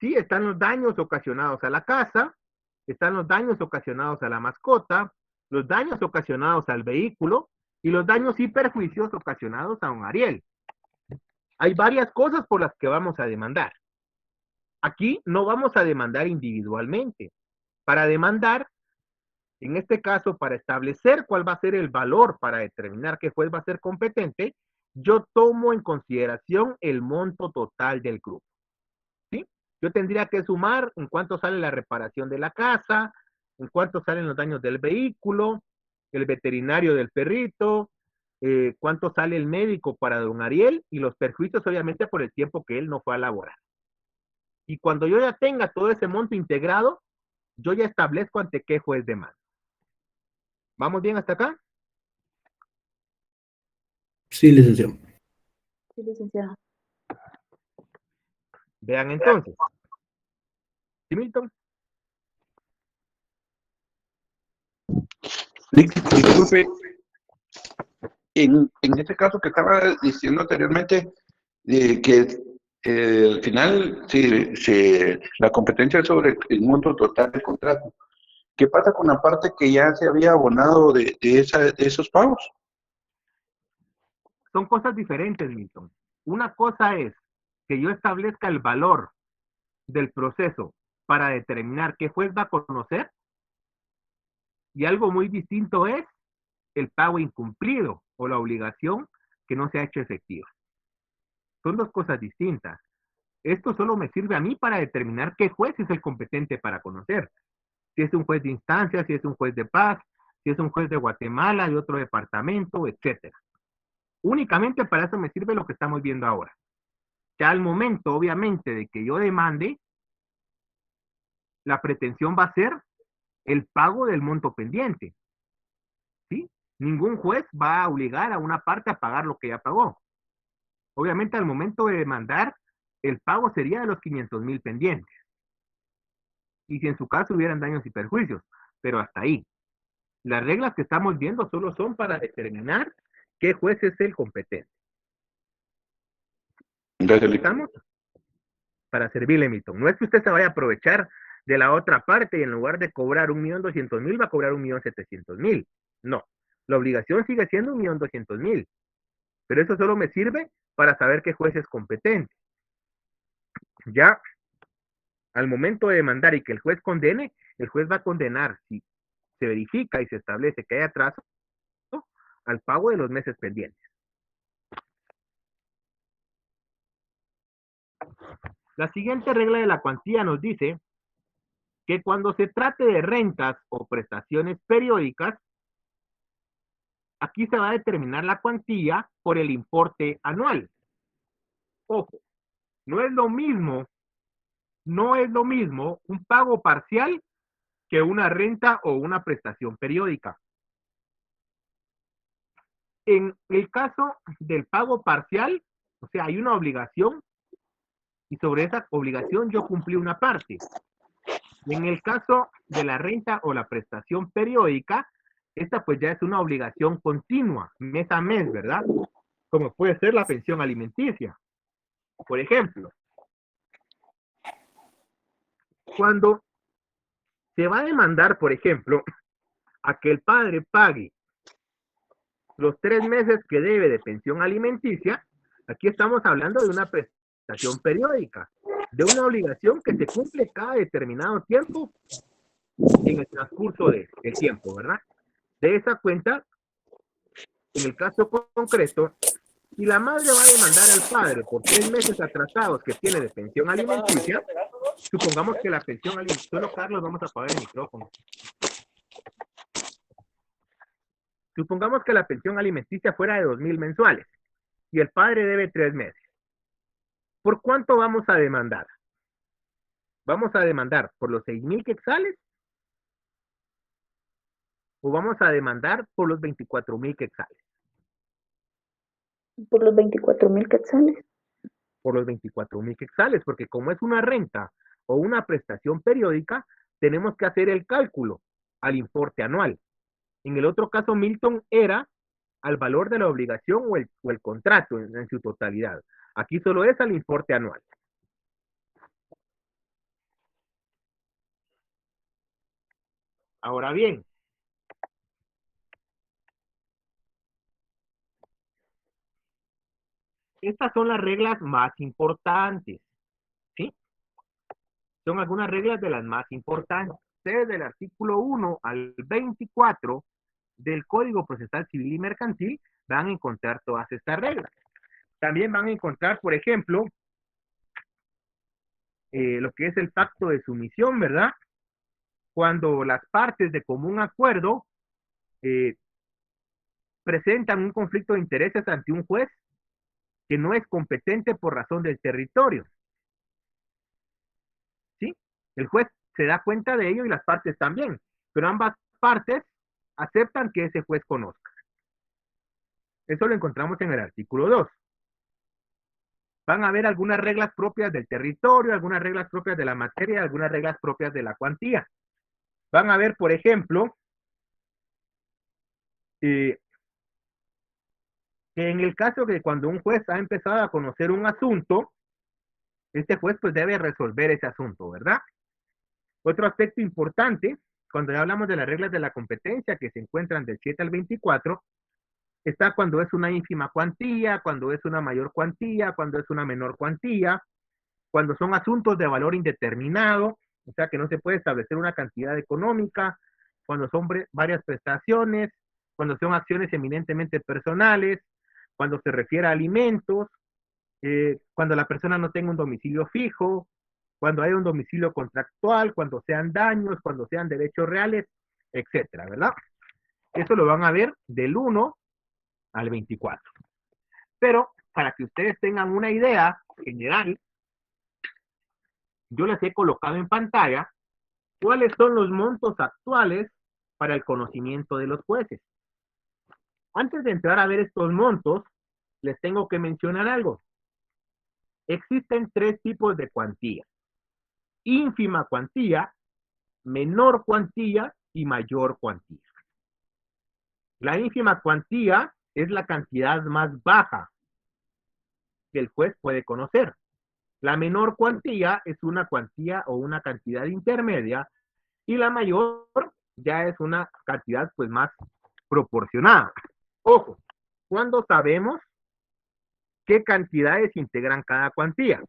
Sí, están los daños ocasionados a la casa, están los daños ocasionados a la mascota, los daños ocasionados al vehículo y los daños y perjuicios ocasionados a don Ariel. Hay varias cosas por las que vamos a demandar. Aquí no vamos a demandar individualmente. Para demandar, en este caso, para establecer cuál va a ser el valor para determinar qué juez va a ser competente, yo tomo en consideración el monto total del grupo. ¿Sí? Yo tendría que sumar en cuánto sale la reparación de la casa, en cuánto salen los daños del vehículo, el veterinario del perrito, cuánto sale el médico para don Ariel y los perjuicios obviamente por el tiempo que él no fue a laborar. Y cuando yo ya tenga todo ese monto integrado, yo ya establezco ante qué juez demanda. ¿Vamos bien hasta acá? Sí, licenciado. Sí, licenciado. Vean entonces. ¿Sí, Milton? Disculpe, en este caso que estaba diciendo anteriormente, que al final la competencia es sobre el monto total del contrato. ¿Qué pasa con la parte que ya se había abonado de esos pagos? Son cosas diferentes, Milton. Una cosa es que yo establezca el valor del proceso para determinar qué juez va a conocer y algo muy distinto es el pago incumplido o la obligación que no se ha hecho efectiva. Son dos cosas distintas. Esto solo me sirve a mí para determinar qué juez es el competente para conocer. Si es un juez de instancia, si es un juez de paz, si es un juez de Guatemala, de otro departamento, etcétera. Únicamente para eso me sirve lo que estamos viendo ahora. Ya al momento, obviamente, de que yo demande, la pretensión va a ser el pago del monto pendiente, ¿sí? Ningún juez va a obligar a una parte a pagar lo que ya pagó. Obviamente, al momento de demandar, el pago sería de los 500,000 pendientes. Y si en su caso hubieran daños y perjuicios, pero hasta ahí. Las reglas que estamos viendo solo son para determinar qué juez es el competente. Gracias, ¿Estamos? Para servirle, Milton. No es que usted se vaya a aprovechar de la otra parte y en lugar de cobrar 1.200.000 va a cobrar 1.700.000. No, la obligación sigue siendo 1.200.000. Pero eso solo me sirve para saber qué juez es competente. Ya al momento de demandar y que el juez condene, el juez va a condenar si se verifica y se establece que hay atraso al pago de los meses pendientes. La siguiente regla de la cuantía nos dice que cuando se trate de rentas o prestaciones periódicas, aquí se va a determinar la cuantía por el importe anual. Ojo, no es lo mismo un pago parcial que una renta o una prestación periódica. En el caso del pago parcial, o sea, hay una obligación y sobre esa obligación yo cumplí una parte. En el caso de la renta o la prestación periódica, esta pues ya es una obligación continua, mes a mes, ¿verdad? Como puede ser la pensión alimenticia. Por ejemplo, cuando se va a demandar, por ejemplo, a que el padre pague los 3 meses que debe de pensión alimenticia, aquí estamos hablando de una prestación periódica, de una obligación que se cumple cada determinado tiempo en el transcurso del tiempo, ¿verdad? De esa cuenta, en el caso concreto, si la madre va a demandar al padre por 3 meses atrasados que tiene de pensión alimenticia, supongamos que la pensión alimenticia, solo Carlos, vamos a apagar el micrófono. Supongamos que la pensión alimenticia fuera de 2,000 mensuales y el padre debe 3 meses. ¿Por cuánto vamos a demandar? ¿Vamos a demandar por los 6,000 quetzales? ¿O vamos a demandar por los 24,000 quetzales? Por los 24,000 quetzales. Por los 24,000 quetzales, porque como es una renta o una prestación periódica, tenemos que hacer el cálculo al importe anual. En el otro caso, Milton, era al valor de la obligación o el contrato en su totalidad. Aquí solo es al importe anual. Ahora bien, estas son las reglas más importantes, ¿sí? Son algunas reglas de las más importantes. Ustedes del artículo 1 al 24 del Código Procesal Civil y Mercantil van a encontrar todas estas reglas. También van a encontrar, por ejemplo, lo que es el pacto de sumisión, ¿verdad? Cuando las partes de común acuerdo presentan un conflicto de intereses ante un juez que no es competente por razón del territorio. ¿Sí? El juez se da cuenta de ello y las partes también, pero ambas partes aceptan que ese juez conozca. Eso lo encontramos en el artículo 2. Van a haber algunas reglas propias del territorio, algunas reglas propias de la materia, algunas reglas propias de la cuantía. Van a ver, por ejemplo, que en el caso de cuando un juez ha empezado a conocer un asunto, este juez pues debe resolver ese asunto, ¿verdad? Otro aspecto importante, cuando ya hablamos de las reglas de la competencia que se encuentran del 7 al 24, está cuando es una ínfima cuantía, cuando es una mayor cuantía, cuando es una menor cuantía, cuando son asuntos de valor indeterminado, o sea que no se puede establecer una cantidad económica, cuando son varias prestaciones, cuando son acciones eminentemente personales, cuando se refiere a alimentos, cuando la persona no tenga un domicilio fijo, cuando hay un domicilio contractual, cuando sean daños, cuando sean derechos reales, etcétera, ¿verdad? Eso lo van a ver del 1 al 24. Pero para que ustedes tengan una idea general, yo les he colocado en pantalla cuáles son los montos actuales para el conocimiento de los jueces. Antes de entrar a ver estos montos, les tengo que mencionar algo. Existen tres tipos de cuantía: ínfima cuantía, menor cuantía y mayor cuantía. La ínfima cuantía es la cantidad más baja que el juez puede conocer. La menor cuantía es una cuantía o una cantidad intermedia, y la mayor ya es una cantidad pues más proporcionada. Ojo, ¿cuándo sabemos qué cantidades integran cada cuantía?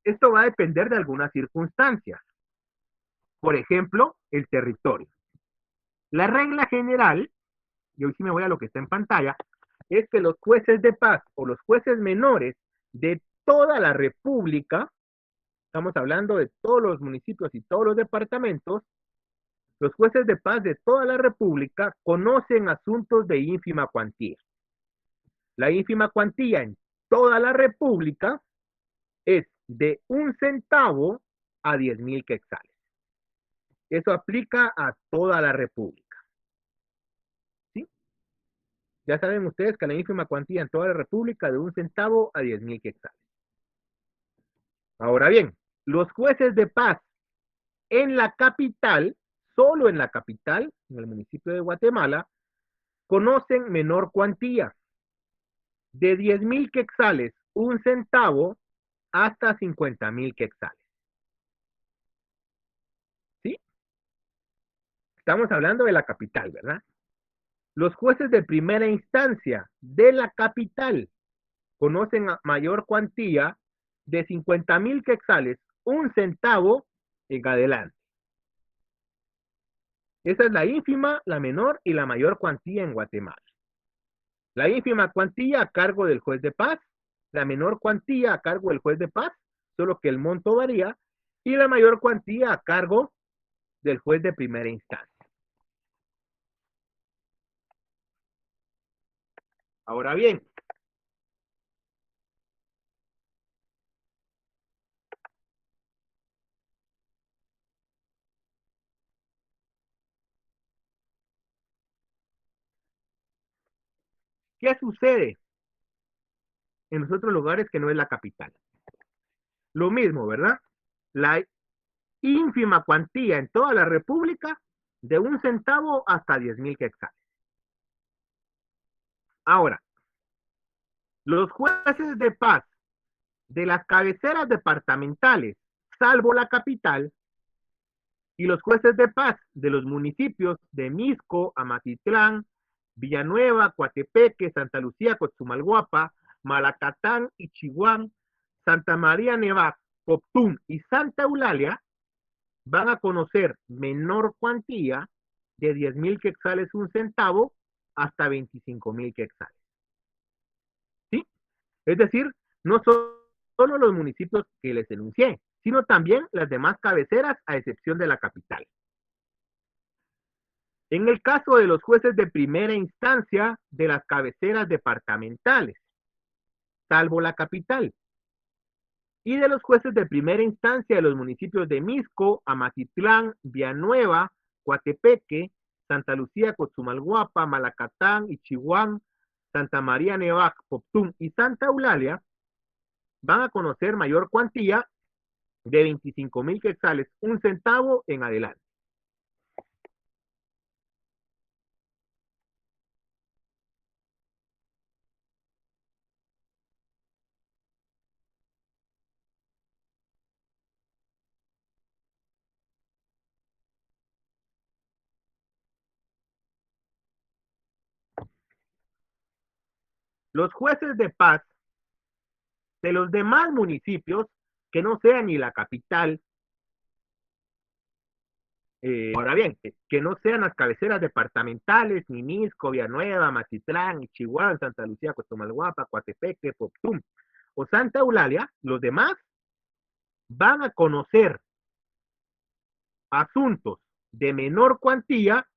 Esto va a depender de algunas circunstancias. Por ejemplo, el territorio. La regla general, y hoy sí me voy a lo que está en pantalla, es que los jueces de paz o los jueces menores de toda la República, estamos hablando de todos los municipios y todos los departamentos, los jueces de paz de toda la República conocen asuntos de ínfima cuantía. La ínfima cuantía en toda la República es de 1 centavo a 10,000 quetzales. Eso aplica a toda la República. ¿Sí? Ya saben ustedes que la ínfima cuantía en toda la República de 1 centavo a 10,000 quetzales. Ahora bien, los jueces de paz en la capital, solo en la capital, en el municipio de Guatemala, conocen menor cuantía, de 10,000 quetzales, 1 centavo, hasta 50,000 quetzales. ¿Sí? Estamos hablando de la capital, ¿verdad? Los jueces de primera instancia de la capital conocen mayor cuantía de 50,000 quetzales, 1 centavo en adelante. Esa es la ínfima, la menor y la mayor cuantía en Guatemala. La ínfima cuantía a cargo del juez de paz, la menor cuantía a cargo del juez de paz, solo que el monto varía, y la mayor cuantía a cargo del juez de primera instancia. Ahora bien, ¿qué sucede en los otros lugares que no es la capital? Lo mismo, ¿verdad? La ínfima cuantía en toda la República, de 1 centavo hasta 10,000 quetzales. Ahora, los jueces de paz de las cabeceras departamentales, salvo la capital, y los jueces de paz de los municipios de Misco, Amatitlán, Villanueva, Coatepeque, Santa Lucía, Cotzumalguapa, Malacatán, Ichihuán, Santa María Nevac, Coptún y Santa Eulalia, van a conocer menor cuantía de 10,000 quetzales 1 centavo hasta 25,000 quetzales. ¿Sí? Es decir, no solo los municipios que les enuncié, sino también las demás cabeceras, a excepción de la capital. En el caso de los jueces de primera instancia de las cabeceras departamentales, salvo la capital, y de los jueces de primera instancia de los municipios de Misco, Amatitlán, Villanueva, Coatepeque, Santa Lucía, Cotzumalguapa, Malacatán, Ichihuán, Santa María Nevac, Poptún y Santa Eulalia, van a conocer mayor cuantía de 25,000 quetzales, 1 centavo en adelante. Los jueces de paz de los demás municipios que no sean ni la capital, ahora bien, que no sean las cabeceras departamentales, ni Misco, Villanueva, Matitlán, Ichihuán, Santa Lucía, Cotomalguapa, Coatepeque, Poptum o Santa Eulalia, los demás van a conocer asuntos de menor cuantía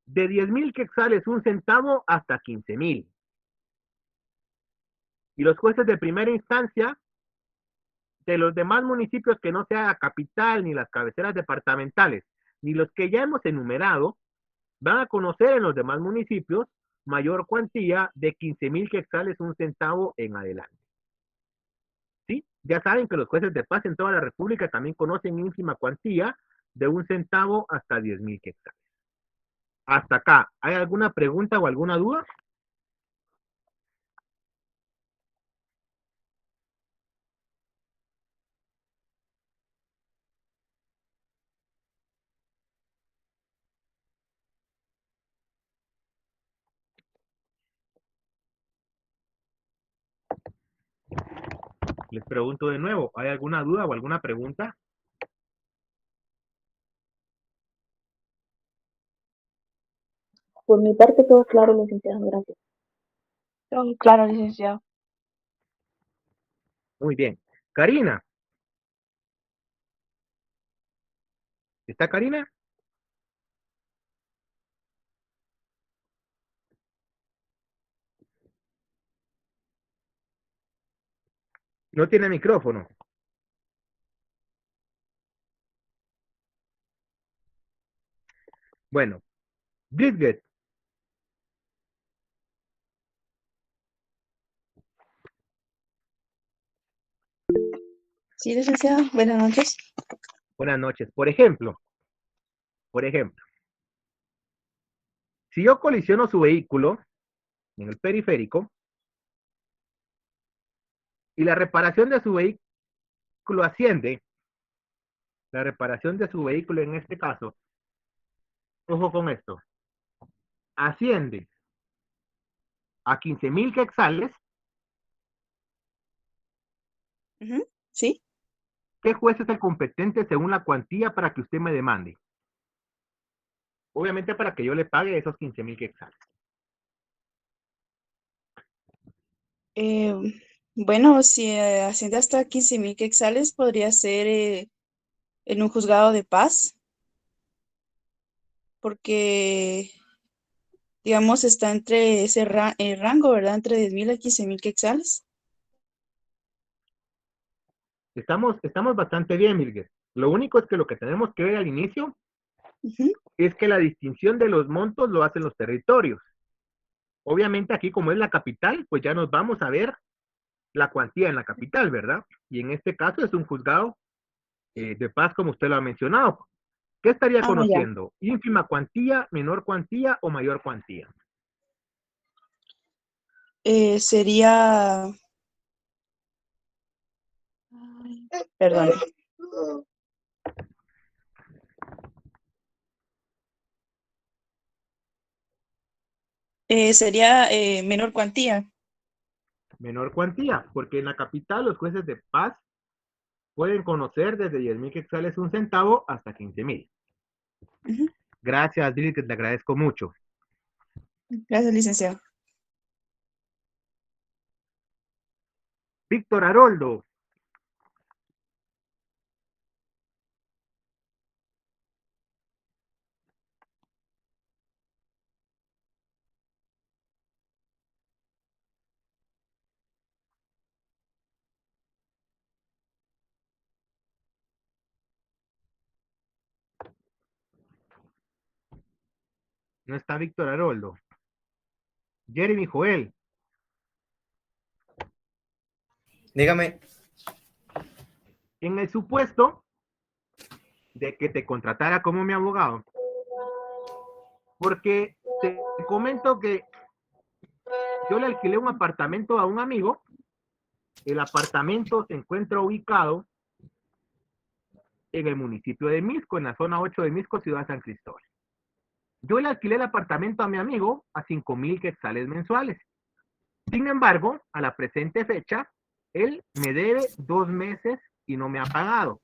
De 10,000 quetzales un centavo hasta 15,000. Y los jueces de primera instancia de los demás municipios que no sea la capital, ni las cabeceras departamentales, ni los que ya hemos enumerado, van a conocer en los demás municipios mayor cuantía de 15,000 quetzales un centavo en adelante. ¿Sí? Ya saben que los jueces de paz en toda la República también conocen ínfima cuantía de un centavo hasta 10,000 quetzales. Hasta acá, ¿hay alguna pregunta o alguna duda? Les pregunto de nuevo, ¿hay alguna duda o alguna pregunta? Por mi parte, todo claro, licenciado. Gracias. Todo claro, licenciado. Muy bien. Karina. ¿Está Karina? No tiene micrófono. Bueno, Bridget, Sí, licenciado. Buenas noches. buenas noches. Por ejemplo, si yo colisiono su vehículo en el periférico y la reparación de su vehículo asciende, la reparación de su vehículo en este caso, ojo con esto, asciende a 15,000 quetzales, Ujú, sí. ¿qué juez es el competente según la cuantía para que usted me demande? Obviamente para que yo le pague esos 15,000 quetzales. Eh, bueno, si asciende hasta 15.000 quetzales, podría ser en un juzgado de paz, porque, digamos, está entre ese rango, ¿verdad? Entre 10.000 a 15.000 quetzales. Estamos bastante bien, Milgues. Lo único es que lo que tenemos que ver al inicio Ujú. es que la distinción de los montos lo hacen los territorios. Obviamente aquí como es la capital, pues ya nos vamos a ver la cuantía en la capital, ¿verdad? Y en este caso es un juzgado de paz como usted lo ha mencionado. ¿Qué estaría Ah, ya. conociendo? ¿Ínfima cuantía, menor cuantía o mayor cuantía? Sería, perdón, sería menor cuantía. Menor cuantía, porque en la capital los jueces de paz pueden conocer desde 10,000 quetzales un centavo hasta 15,000. Ujú. Gracias, Lili, que te agradezco mucho. Gracias, licenciado. Víctor Haroldo, no está Víctor Haroldo. Jeremy Joel, Dígame. en el supuesto de que te contratara como mi abogado, porque te comento que yo le alquilé un apartamento a un amigo, el apartamento se encuentra ubicado en el municipio de Misco, en la zona 8 de Misco, Ciudad San Cristóbal. Yo le alquilé el apartamento a mi amigo a 5,000 quetzales mensuales. Sin embargo, a la presente fecha, él me debe 2 meses y no me ha pagado.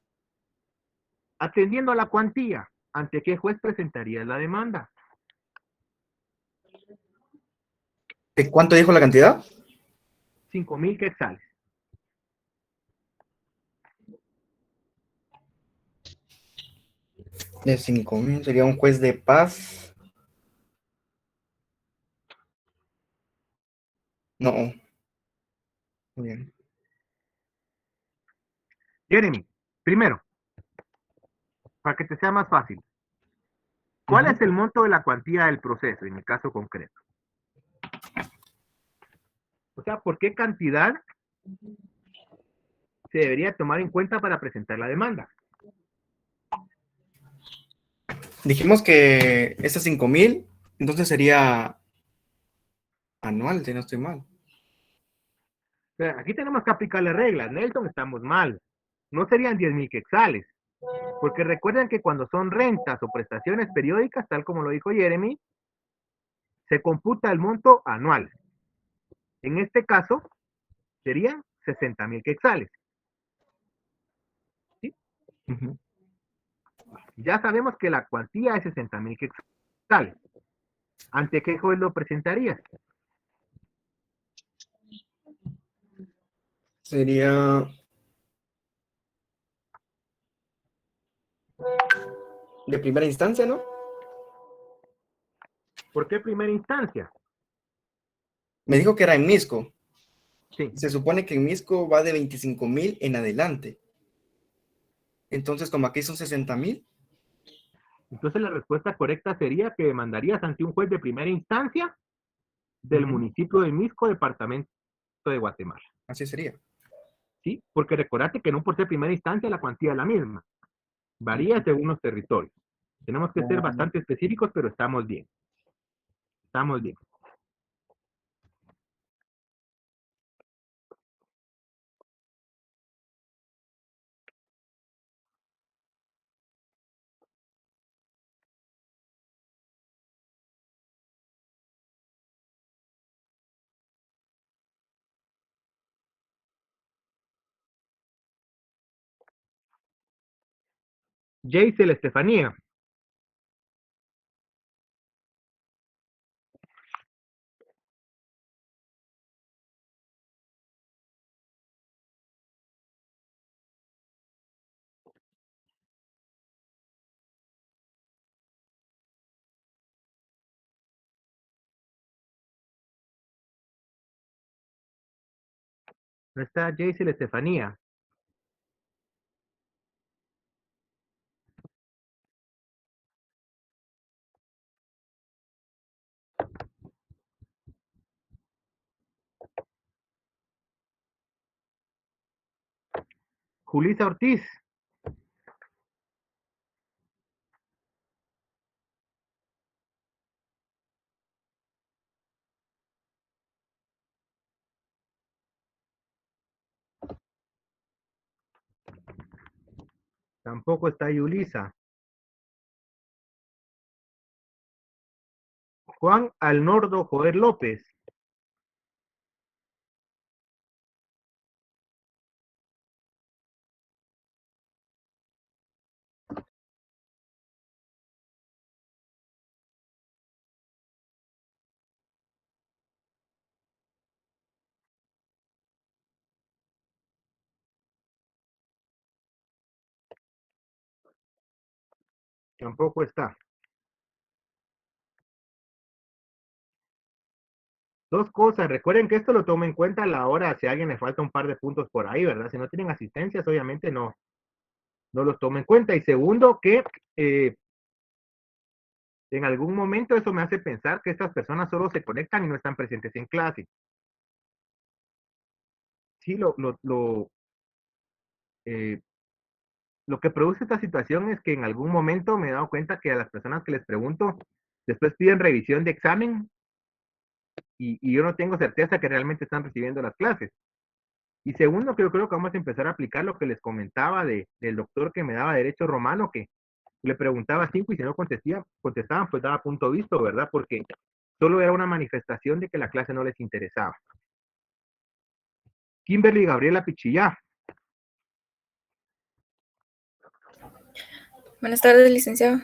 Atendiendo a la cuantía, ¿ante qué juez presentaría la demanda? ¿De cuánto dijo la cantidad? 5,000 quetzales. De 5.000 sería un juez de paz. No. Muy bien. Jeremy, primero, para que te sea más fácil, ¿cuál es el monto de la cuantía del proceso en el caso concreto? O sea, ¿por qué cantidad se debería tomar en cuenta para presentar la demanda? Dijimos que esas 5,000, entonces sería anual, si no estoy mal. O sea, aquí tenemos que aplicarle reglas. Nelson, estamos mal. No serían 10,000 quetzales. Porque recuerden que cuando son rentas o prestaciones periódicas, tal como lo dijo Jeremy, se computa el monto anual. En este caso, serían 60,000 quetzales. ¿Sí? Ujú. Ya sabemos que la cuantía es 60,000 quetzales. ¿Ante qué juez lo presentarías? Sería de primera instancia, ¿no? ¿Por qué primera instancia? Me dijo que era en Misco. Sí. Se supone que en Misco va de 25,000 en adelante. Entonces, como aquí son 60,000, Entonces la respuesta correcta sería que demandarías ante un juez de primera instancia del municipio de Misco, departamento de Guatemala. así sería. ¿Sí? Porque recordate que no por ser primera instancia la cuantía es la misma. Varía según los territorios. Tenemos que ser bastante específicos, pero estamos bien. Estamos bien. Jaisel Estefanía. No está Jaisel Estefanía. Julisa Ortiz. Tampoco está Yulisa. Juan Alnordo Joder López. Tampoco está. Dos cosas, recuerden que esto lo tomo en cuenta a la hora si a alguien le falta un par de puntos por ahí, ¿verdad? Si no tienen asistencias, obviamente no los tomo en cuenta. Y segundo, que en algún momento eso me hace pensar que estas personas solo se conectan y no están presentes en clase. Sí, eh, lo que produce esta situación es que en algún momento me he dado cuenta que a las personas que les pregunto, después piden revisión de examen y yo no tengo certeza que realmente están recibiendo las clases. Y segundo, que yo creo que vamos a empezar a aplicar lo que les comentaba del doctor que me daba derecho romano, que le preguntaba 5 y si no contestaban, pues daba punto visto, ¿verdad? Porque solo era una manifestación de que la clase no les interesaba. Kimberly Gabriela Pichillá. Buenas tardes, licenciado.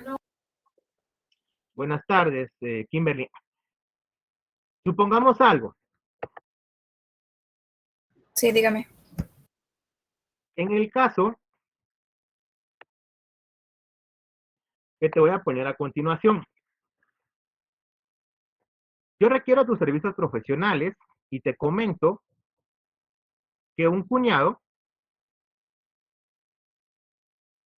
Buenas tardes, Kimberly. Supongamos algo. Sí, dígame. En el caso que te voy a poner a continuación, yo requiero tus servicios profesionales y te comento que un cuñado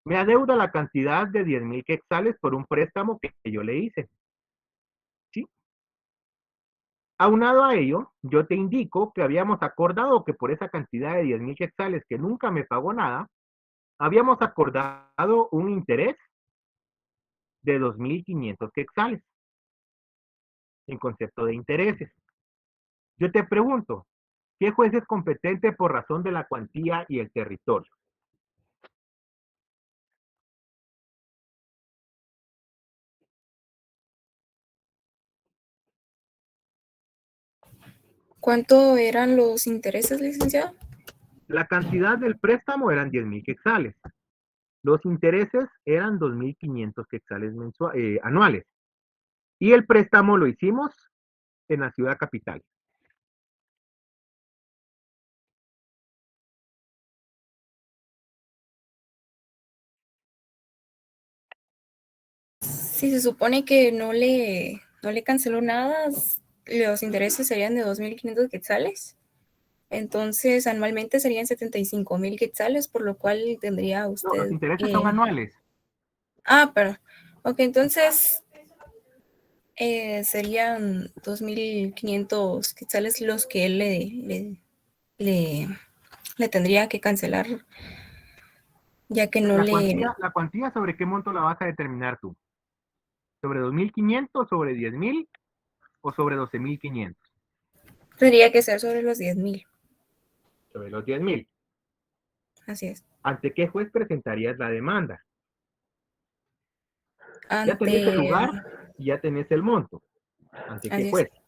me adeuda la cantidad de 10,000 quetzales por un préstamo que yo le hice. ¿Sí? Aunado a ello, yo te indico que habíamos acordado que por esa cantidad de 10,000 quetzales que nunca me pagó nada, habíamos acordado un interés de 2,500 quetzales en concepto de intereses. Yo te pregunto, ¿qué juez es competente por razón de la cuantía y el territorio? ¿Cuánto eran los intereses, licenciado? La cantidad del préstamo eran 10,000 quetzales. Los intereses eran 2,500 quetzales anuales. Y el préstamo lo hicimos en la ciudad capital. Si se supone que no le canceló nada, los intereses serían de 2.500 quetzales. Entonces, anualmente serían 75.000 quetzales, por lo cual tendría No, los usted... intereses son anuales. Pero... Ok, entonces serían 2.500 quetzales los que él le tendría que cancelar, ya que no La cuantía, ¿sobre qué monto la vas a determinar tú? ¿Sobre 2,500, sobre 10,000 o sobre 12,500? tendría que ser sobre los 10.000. Sobre los 10,000. Así es. ¿Ante qué juez presentarías la demanda? Ya tenés el Ante... lugar y ya tenés el monto. ¿Ante qué Así juez? es.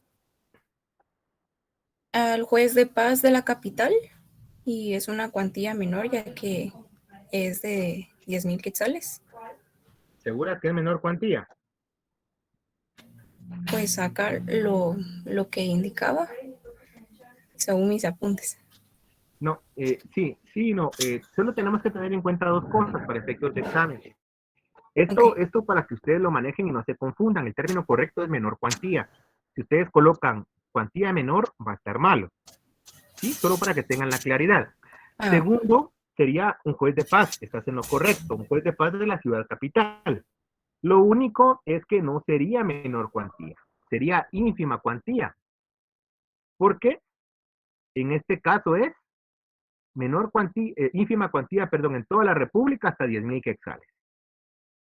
Al juez de paz de la capital, y es una cuantía menor, ya que es de 10.000 quetzales. ¿Segura que es menor cuantía? Pues sacar lo que indicaba según mis apuntes. No, no. Solo tenemos que tener en cuenta dos cosas para efectos de examen. Ok. Esto para que ustedes lo manejen y no se confundan. El término correcto es menor cuantía. Si ustedes colocan cuantía menor, va a estar malo. ¿Sí? Solo para que tengan la claridad. Segundo, sería un juez de paz. Estás en lo correcto. Un juez de paz de la ciudad capital. Lo único es que no sería menor cuantía. Sería ínfima cuantía. ¿Por qué? En este caso es ínfima cuantía, en toda la República hasta 10,000 quetzales.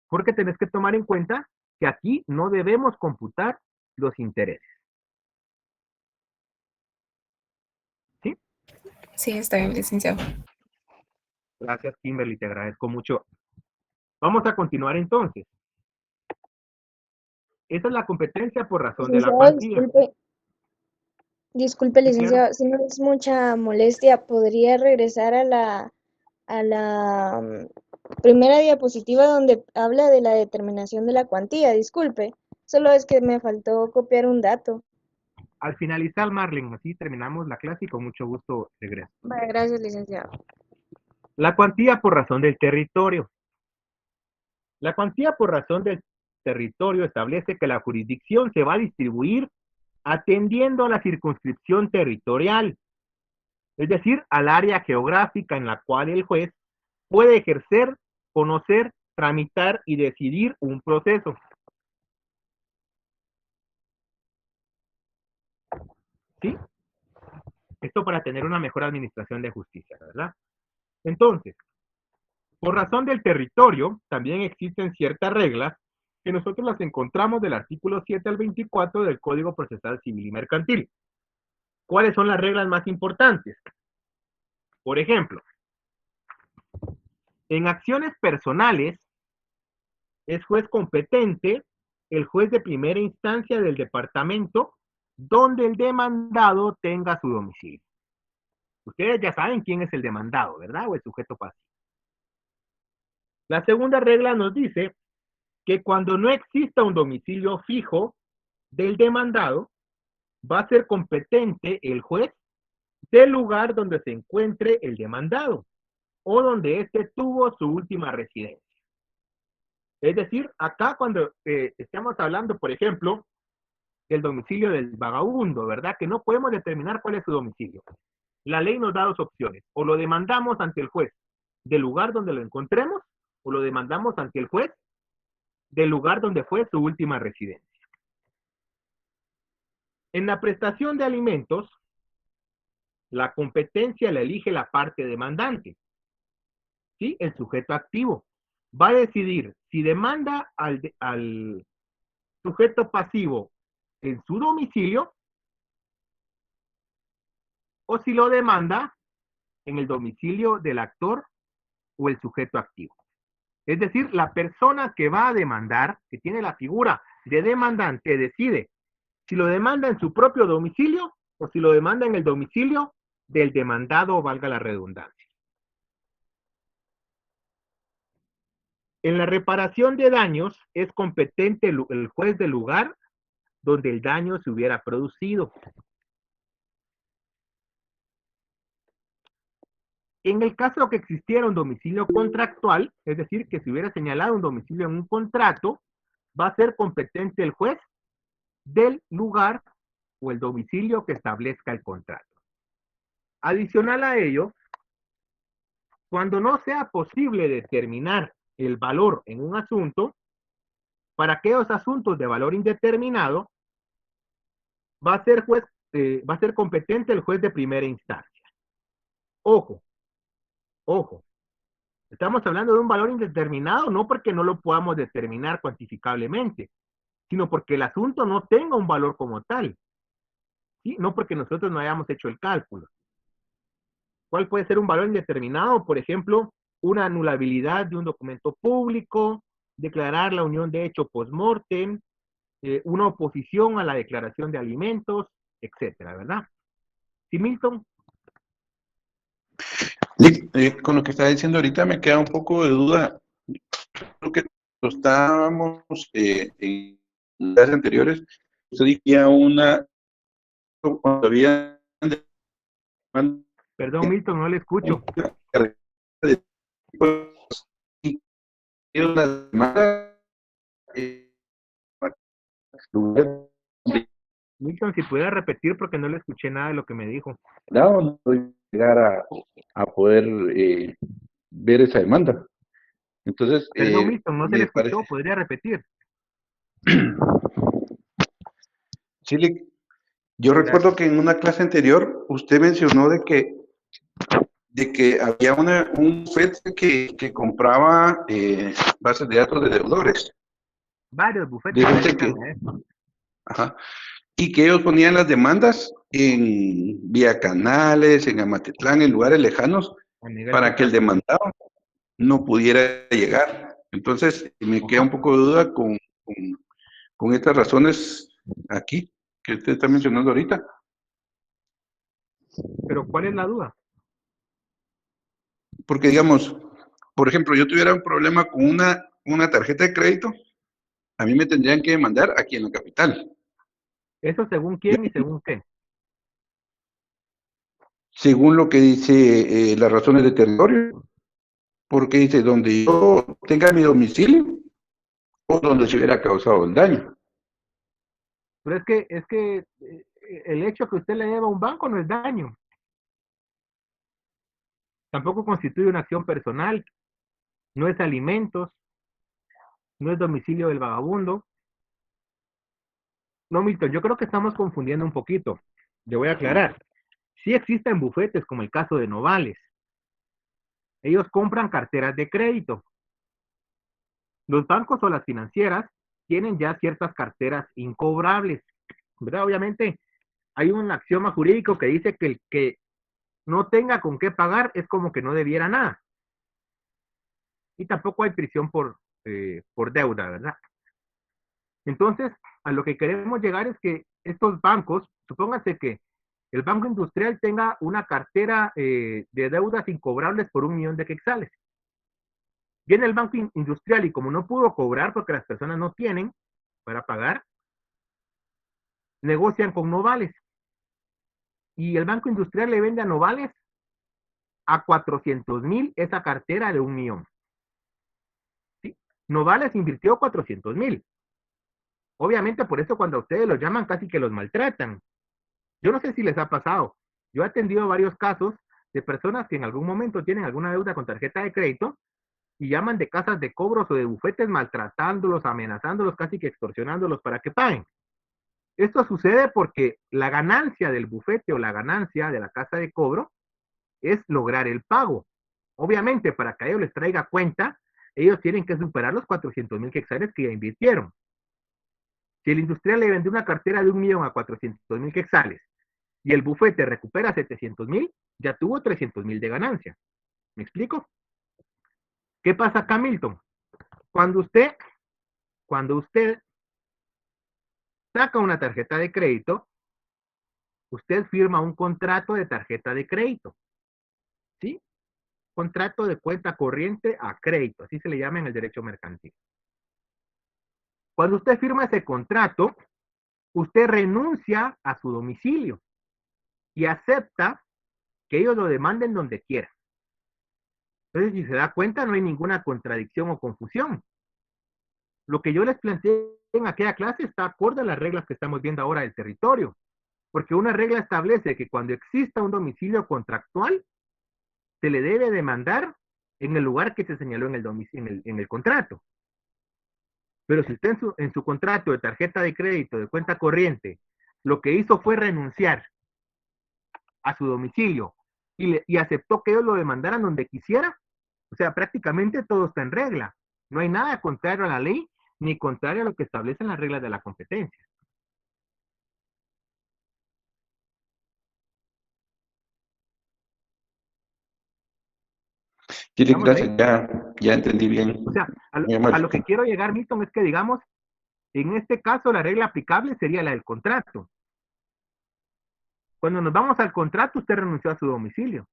Porque tenés que tomar en cuenta que aquí no debemos computar los intereses. ¿Sí? Sí, está bien, licenciado. Gracias, Kimberly, te agradezco mucho. Vamos a continuar entonces. Esa es la competencia por razón de la Licenciado, cuantía. disculpe, Sí, claro. licenciado, si no es mucha molestia, ¿podría regresar a la primera diapositiva donde habla de la determinación de la cuantía? Disculpe, solo es que me faltó copiar un dato. Al finalizar, Marlene, así terminamos la clase y con mucho gusto regreso. Vale, gracias, licenciado. La cuantía por razón del territorio. La cuantía por razón del territorio establece que la jurisdicción se va a distribuir atendiendo a la circunscripción territorial, es decir, al área geográfica en la cual el juez puede ejercer, conocer, tramitar y decidir un proceso. ¿Sí? Esto para tener una mejor administración de justicia, ¿verdad? Entonces, por razón del territorio, también existen ciertas reglas que nosotros las encontramos del artículo 7 al 24 del Código Procesal Civil y Mercantil. ¿Cuáles son las reglas más importantes? Por ejemplo, en acciones personales, es juez competente el juez de primera instancia del departamento donde el demandado tenga su domicilio. Ustedes ya saben quién es el demandado, ¿verdad? O el sujeto pasivo. La segunda regla nos dice que cuando no exista un domicilio fijo del demandado, va a ser competente el juez del lugar donde se encuentre el demandado o donde éste tuvo su última residencia. Es decir, acá cuando estamos hablando, por ejemplo, el domicilio del vagabundo, ¿verdad? Que no podemos determinar cuál es su domicilio. La ley nos da dos opciones. O lo demandamos ante el juez del lugar donde lo encontremos, o lo demandamos ante el juez del lugar donde fue su última residencia. En la prestación de alimentos, la competencia la elige la parte demandante, ¿sí? El sujeto activo va a decidir si demanda al sujeto pasivo en su domicilio o si lo demanda en el domicilio del actor o el sujeto activo. Es decir, la persona que va a demandar, que tiene la figura de demandante, decide si lo demanda en su propio domicilio o si lo demanda en el domicilio del demandado, valga la redundancia. En la reparación de daños es competente el juez del lugar donde el daño se hubiera producido. En el caso que existiera un domicilio contractual, es decir, que se hubiera señalado un domicilio en un contrato, va a ser competente el juez del lugar o el domicilio que establezca el contrato. Adicional a ello, cuando no sea posible determinar el valor en un asunto, para aquellos asuntos de valor indeterminado, va a ser competente el juez de primera instancia. Ojo, ojo, estamos hablando de un valor indeterminado no porque no lo podamos determinar cuantificablemente, sino porque el asunto no tenga un valor como tal, ¿sí? No porque nosotros no hayamos hecho el cálculo. ¿Cuál puede ser un valor indeterminado? Por ejemplo, una anulabilidad de un documento público, declarar la unión de hecho post-mortem, una oposición a la declaración de alimentos, etcétera, ¿verdad? ¿Sí, Milton? Con lo que está diciendo ahorita me queda un poco de duda. Creo que lo estábamos en las anteriores. Usted decía cuando había Perdón, Milton, no le escucho. Milton, si pudiera repetir porque no le escuché nada de lo que me dijo. No llegar a poder ver esa demanda. Entonces, Perdón, Milton, no se le me parece. escuchó, podría repetir. Sí, yo recuerdo que en una clase anterior usted mencionó de que había un FED que compraba bases de datos de deudores. Varios bufetes De se gente que, dedican a eso. ajá, y que ellos ponían las demandas en vía canales, en Amatitlán, en lugares lejanos, A Miguel para que el Pizarro. demandado no pudiera llegar. Entonces, me queda un poco de duda con estas razones aquí que usted está mencionando ahorita. Pero ¿cuál es la duda? Porque, digamos, por ejemplo, yo tuviera un problema con una tarjeta de crédito, a mí me tendrían que demandar aquí en la capital. ¿Eso según Yo, quién y según qué? según lo que dice las razones de territorio, porque dice donde yo tenga mi domicilio o donde se hubiera causado el daño. Pero es que el hecho que usted le deba a un banco no es daño. Tampoco constituye una acción personal. No es alimentos. No es domicilio del vagabundo. No, Milton, yo creo que estamos confundiendo un poquito. Le voy a aclarar. Sí existen bufetes como el caso de Novales. Ellos compran carteras de crédito. Los bancos o las financieras tienen ya ciertas carteras incobrables, ¿verdad? Obviamente hay un axioma jurídico que dice que el que no tenga con qué pagar es como que no debiera nada. Y tampoco hay prisión por deuda, ¿verdad? Entonces, a lo que queremos llegar es que estos bancos, supónganse que el Banco Industrial tenga una cartera de deudas incobrables por 1 millón de quetzales. Viene el Banco Industrial y como no pudo cobrar porque las personas no tienen para pagar, negocian con Novales. Y el Banco Industrial le vende a Novales a 400,000 esa cartera de 1 millón. ¿Sí? Novales invirtió 400,000. Obviamente por eso cuando a ustedes los llaman casi que los maltratan. Yo no sé si les ha pasado. Yo he atendido varios casos de personas que en algún momento tienen alguna deuda con tarjeta de crédito y llaman de casas de cobros o de bufetes maltratándolos, amenazándolos, casi que extorsionándolos para que paguen. Esto sucede porque la ganancia del bufete o la ganancia de la casa de cobro es lograr el pago. Obviamente, para que ellos les traiga cuenta, ellos tienen que superar los 400,000 quetzales que ya invirtieron. Si el industrial le vende una cartera de 1,000,000 a 400,000 quetzales y el bufete recupera 700,000, ya tuvo 300,000 de ganancia. ¿Me explico? ¿Qué pasa acá, Milton? Cuando usted saca una tarjeta de crédito, usted firma un contrato de tarjeta de crédito, ¿sí? Contrato de cuenta corriente a crédito, así se le llama en el derecho mercantil. Cuando usted firma ese contrato, usted renuncia a su domicilio y acepta que ellos lo demanden donde quiera. Entonces, si se da cuenta, no hay ninguna contradicción o confusión. Lo que yo les planteé en aquella clase está acorde a las reglas que estamos viendo ahora del territorio, porque una regla establece que cuando exista un domicilio contractual, se le debe demandar en el lugar que se señaló en el contrato. Pero si usted en su contrato de tarjeta de crédito, de cuenta corriente, lo que hizo fue renunciar a su domicilio y aceptó que ellos lo demandaran donde quisiera, o sea, prácticamente todo está en regla. No hay nada contrario a la ley ni contrario a lo que establecen las reglas de la competencia. Sí, ¿Estamos ahí? gracias, ya entendí bien. O sea, Muy a lo amable. que quiero llegar, Milton, es que digamos, en este caso la regla aplicable sería la del contrato. Cuando nos vamos al contrato, usted renunció a su domicilio.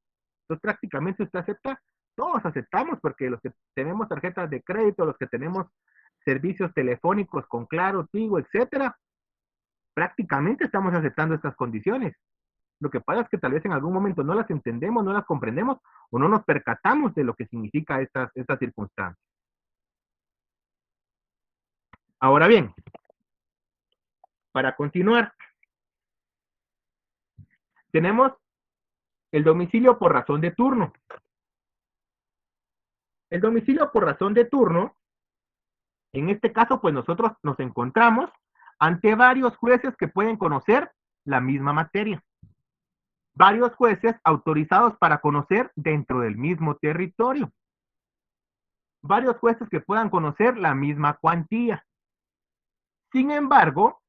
Entonces prácticamente usted acepta, todos aceptamos, porque los que tenemos tarjetas de crédito, los que tenemos servicios telefónicos con Claro, Tigo, etcétera, prácticamente estamos aceptando estas condiciones. Lo que pasa es que tal vez en algún momento no las entendemos, no las comprendemos o no nos percatamos de lo que significa estas circunstancias. Ahora bien, para continuar, tenemos el domicilio por razón de turno. El domicilio por razón de turno, en este caso, pues nosotros nos encontramos ante varios jueces que pueden conocer la misma materia. Varios jueces autorizados para conocer dentro del mismo territorio. Varios jueces que puedan conocer la misma cuantía. Sin embargo,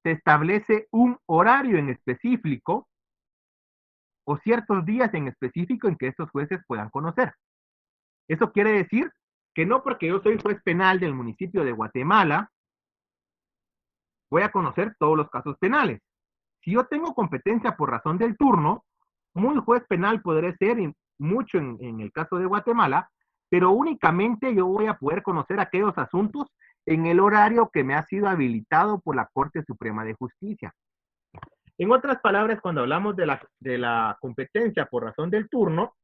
se establece un horario en específico o ciertos días en específico en que estos jueces puedan conocer. Eso quiere decir que no porque yo soy juez penal del municipio de Guatemala, voy a conocer todos los casos penales. Si yo tengo competencia por razón del turno, muy juez penal podré ser mucho en el caso de Guatemala, pero únicamente yo voy a poder conocer aquellos asuntos en el horario que me ha sido habilitado por la Corte Suprema de Justicia. En otras palabras, cuando hablamos de la competencia por razón del turno,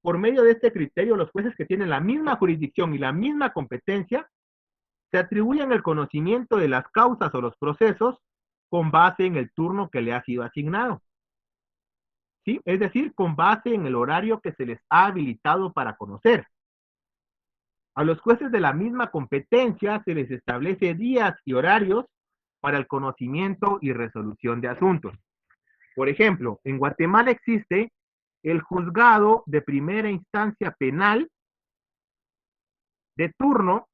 por medio de este criterio, los jueces que tienen la misma jurisdicción y la misma competencia se atribuyen el conocimiento de las causas o los procesos con base en el turno que le ha sido asignado. ¿Sí? Es decir, con base en el horario que se les ha habilitado para conocer. A los jueces de la misma competencia se les establece días y horarios para el conocimiento y resolución de asuntos. Por ejemplo, en Guatemala existe el juzgado de primera instancia penal de turno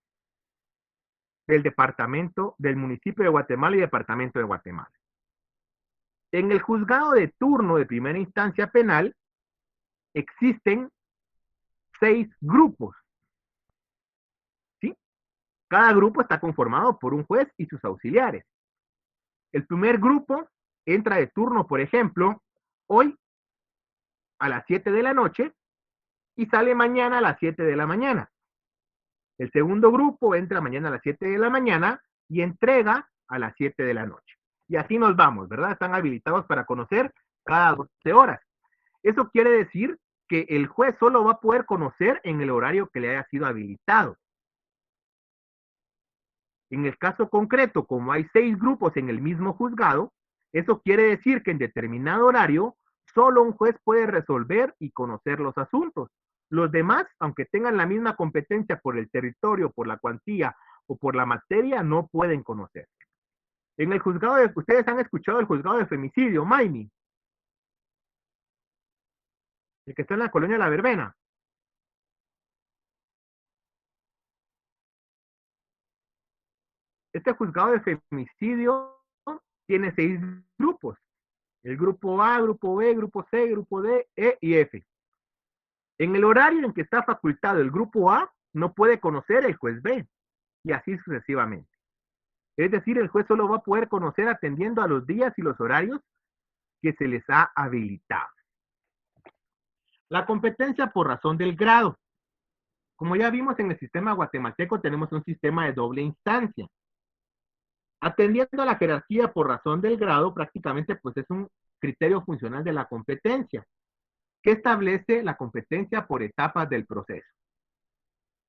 del departamento, del municipio de Guatemala y departamento de Guatemala. En el juzgado de turno de primera instancia penal existen 6 grupos, ¿sí? Cada grupo está conformado por un juez y sus auxiliares. El primer grupo entra de turno, por ejemplo, hoy a las 7 de la noche y sale mañana a las 7 de la mañana. El segundo grupo entra mañana a las 7 de la mañana y entrega a las 7 de la noche. Y así nos vamos, ¿verdad? Están habilitados para conocer cada 12 horas. Eso quiere decir que el juez solo va a poder conocer en el horario que le haya sido habilitado. En el caso concreto, como hay 6 grupos en el mismo juzgado, eso quiere decir que en determinado horario, solo un juez puede resolver y conocer los asuntos. Los demás, aunque tengan la misma competencia por el territorio, por la cuantía o por la materia, no pueden conocer. En el juzgado de, ustedes han escuchado el juzgado de femicidio, Maimi, el que está en la colonia La Verbena. Este juzgado de femicidio tiene 6 grupos. El grupo A, grupo B, grupo C, grupo D, E y F. En el horario en que está facultado el grupo A, no puede conocer el juez B, y así sucesivamente. Es decir, el juez solo va a poder conocer atendiendo a los días y los horarios que se les ha habilitado. La competencia por razón del grado. Como ya vimos en el sistema guatemalteco, tenemos un sistema de doble instancia. Atendiendo a la jerarquía por razón del grado, prácticamente pues es un criterio funcional de la competencia, que establece la competencia por etapas del proceso.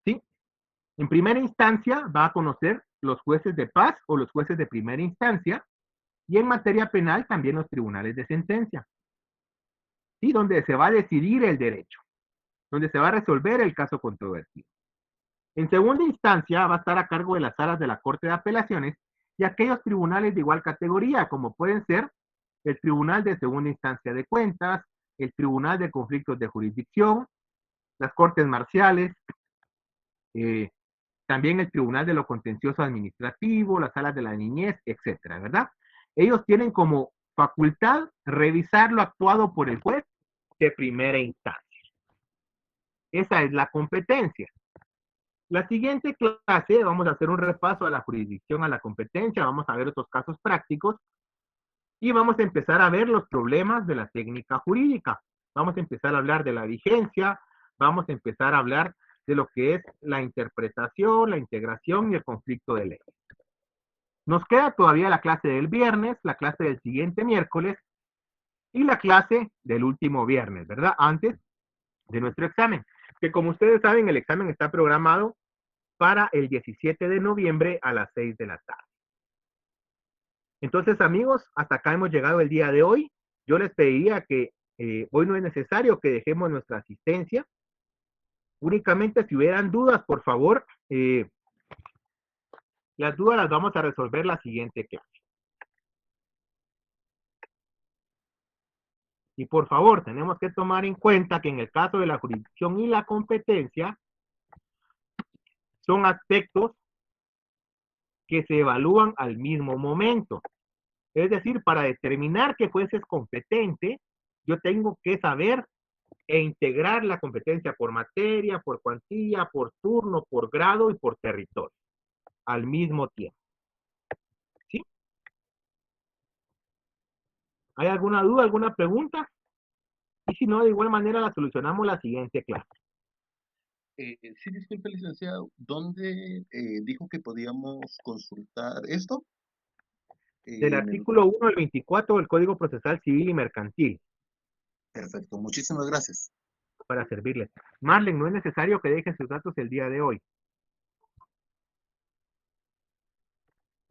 ¿Sí? En primera instancia va a conocer los jueces de paz o los jueces de primera instancia, y en materia penal también los tribunales de sentencia. ¿Sí? Donde se va a decidir el derecho, donde se va a resolver el caso controvertido. En segunda instancia va a estar a cargo de las salas de la Corte de Apelaciones y aquellos tribunales de igual categoría, como pueden ser el Tribunal de Segunda Instancia de Cuentas, el Tribunal de Conflictos de Jurisdicción, las Cortes Marciales, también el Tribunal de lo Contencioso Administrativo, las salas de la niñez, etcétera, ¿verdad? Ellos tienen como facultad revisar lo actuado por el juez de primera instancia. Esa es la competencia. La siguiente clase vamos a hacer un repaso a la jurisdicción, a la competencia, vamos a ver otros casos prácticos y vamos a empezar a ver los problemas de la técnica jurídica. Vamos a empezar a hablar de la vigencia, vamos a empezar a hablar de lo que es la interpretación, la integración y el conflicto de ley. Nos queda todavía la clase del viernes, la clase del siguiente miércoles y la clase del último viernes, ¿verdad? Antes de nuestro examen, que como ustedes saben, el examen está programado para el 17 de noviembre a las 6 de la tarde. Entonces, amigos, hasta acá hemos llegado el día de hoy. Yo les pediría que hoy no es necesario que dejemos nuestra asistencia. Únicamente si hubieran dudas, por favor, las dudas las vamos a resolver la siguiente clase. Y por favor, tenemos que tomar en cuenta que en el caso de la jurisdicción y la competencia, son aspectos que se evalúan al mismo momento. Es decir, para determinar qué juez es competente, yo tengo que saber e integrar la competencia por materia, por cuantía, por turno, por grado y por territorio, al mismo tiempo. ¿Sí? ¿Hay alguna duda, alguna pregunta? Y si no, de igual manera la solucionamos la siguiente clase. Sí, disculpe, licenciado, ¿dónde dijo que podíamos consultar esto? Del artículo 1 al 24 del Código Procesal Civil y Mercantil. Perfecto, muchísimas gracias. Para servirles. Marlen, no es necesario que dejen sus datos el día de hoy.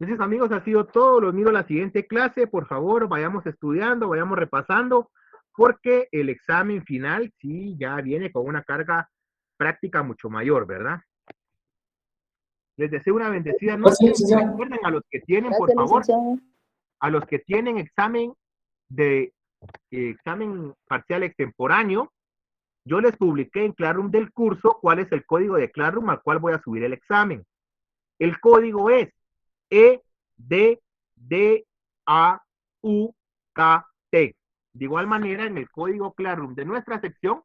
Entonces, amigos, ha sido todo. Los miro a la siguiente clase. Por favor, vayamos estudiando, vayamos repasando, porque el examen final sí ya viene con una carga práctica mucho mayor, ¿verdad? Les deseo una bendecida noche. Recuerden a los que tienen, por favor, a los que tienen examen parcial extemporáneo, yo les publiqué en Classroom del curso cuál es el código de Classroom al cual voy a subir el examen. El código es EDDAUKT. De igual manera, en el código Classroom de nuestra sección,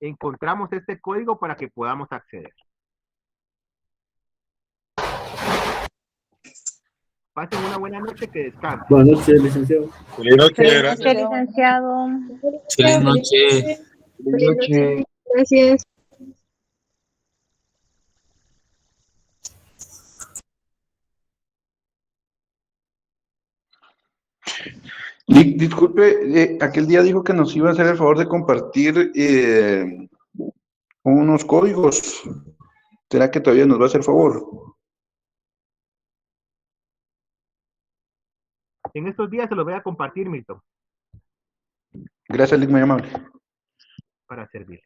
encontramos este código para que podamos acceder. Pasen una buena noche, que descansen. Buenas noches, licenciado. Buenas noches, Feliz gracias. noche, licenciado. Feliz noche. Feliz noche. Gracias. Disculpe, aquel día dijo que nos iba a hacer el favor de compartir unos códigos. ¿Será que todavía nos va a hacer favor? En estos días se los voy a compartir, Milton, Gracias, Lick, muy amable. para servirle.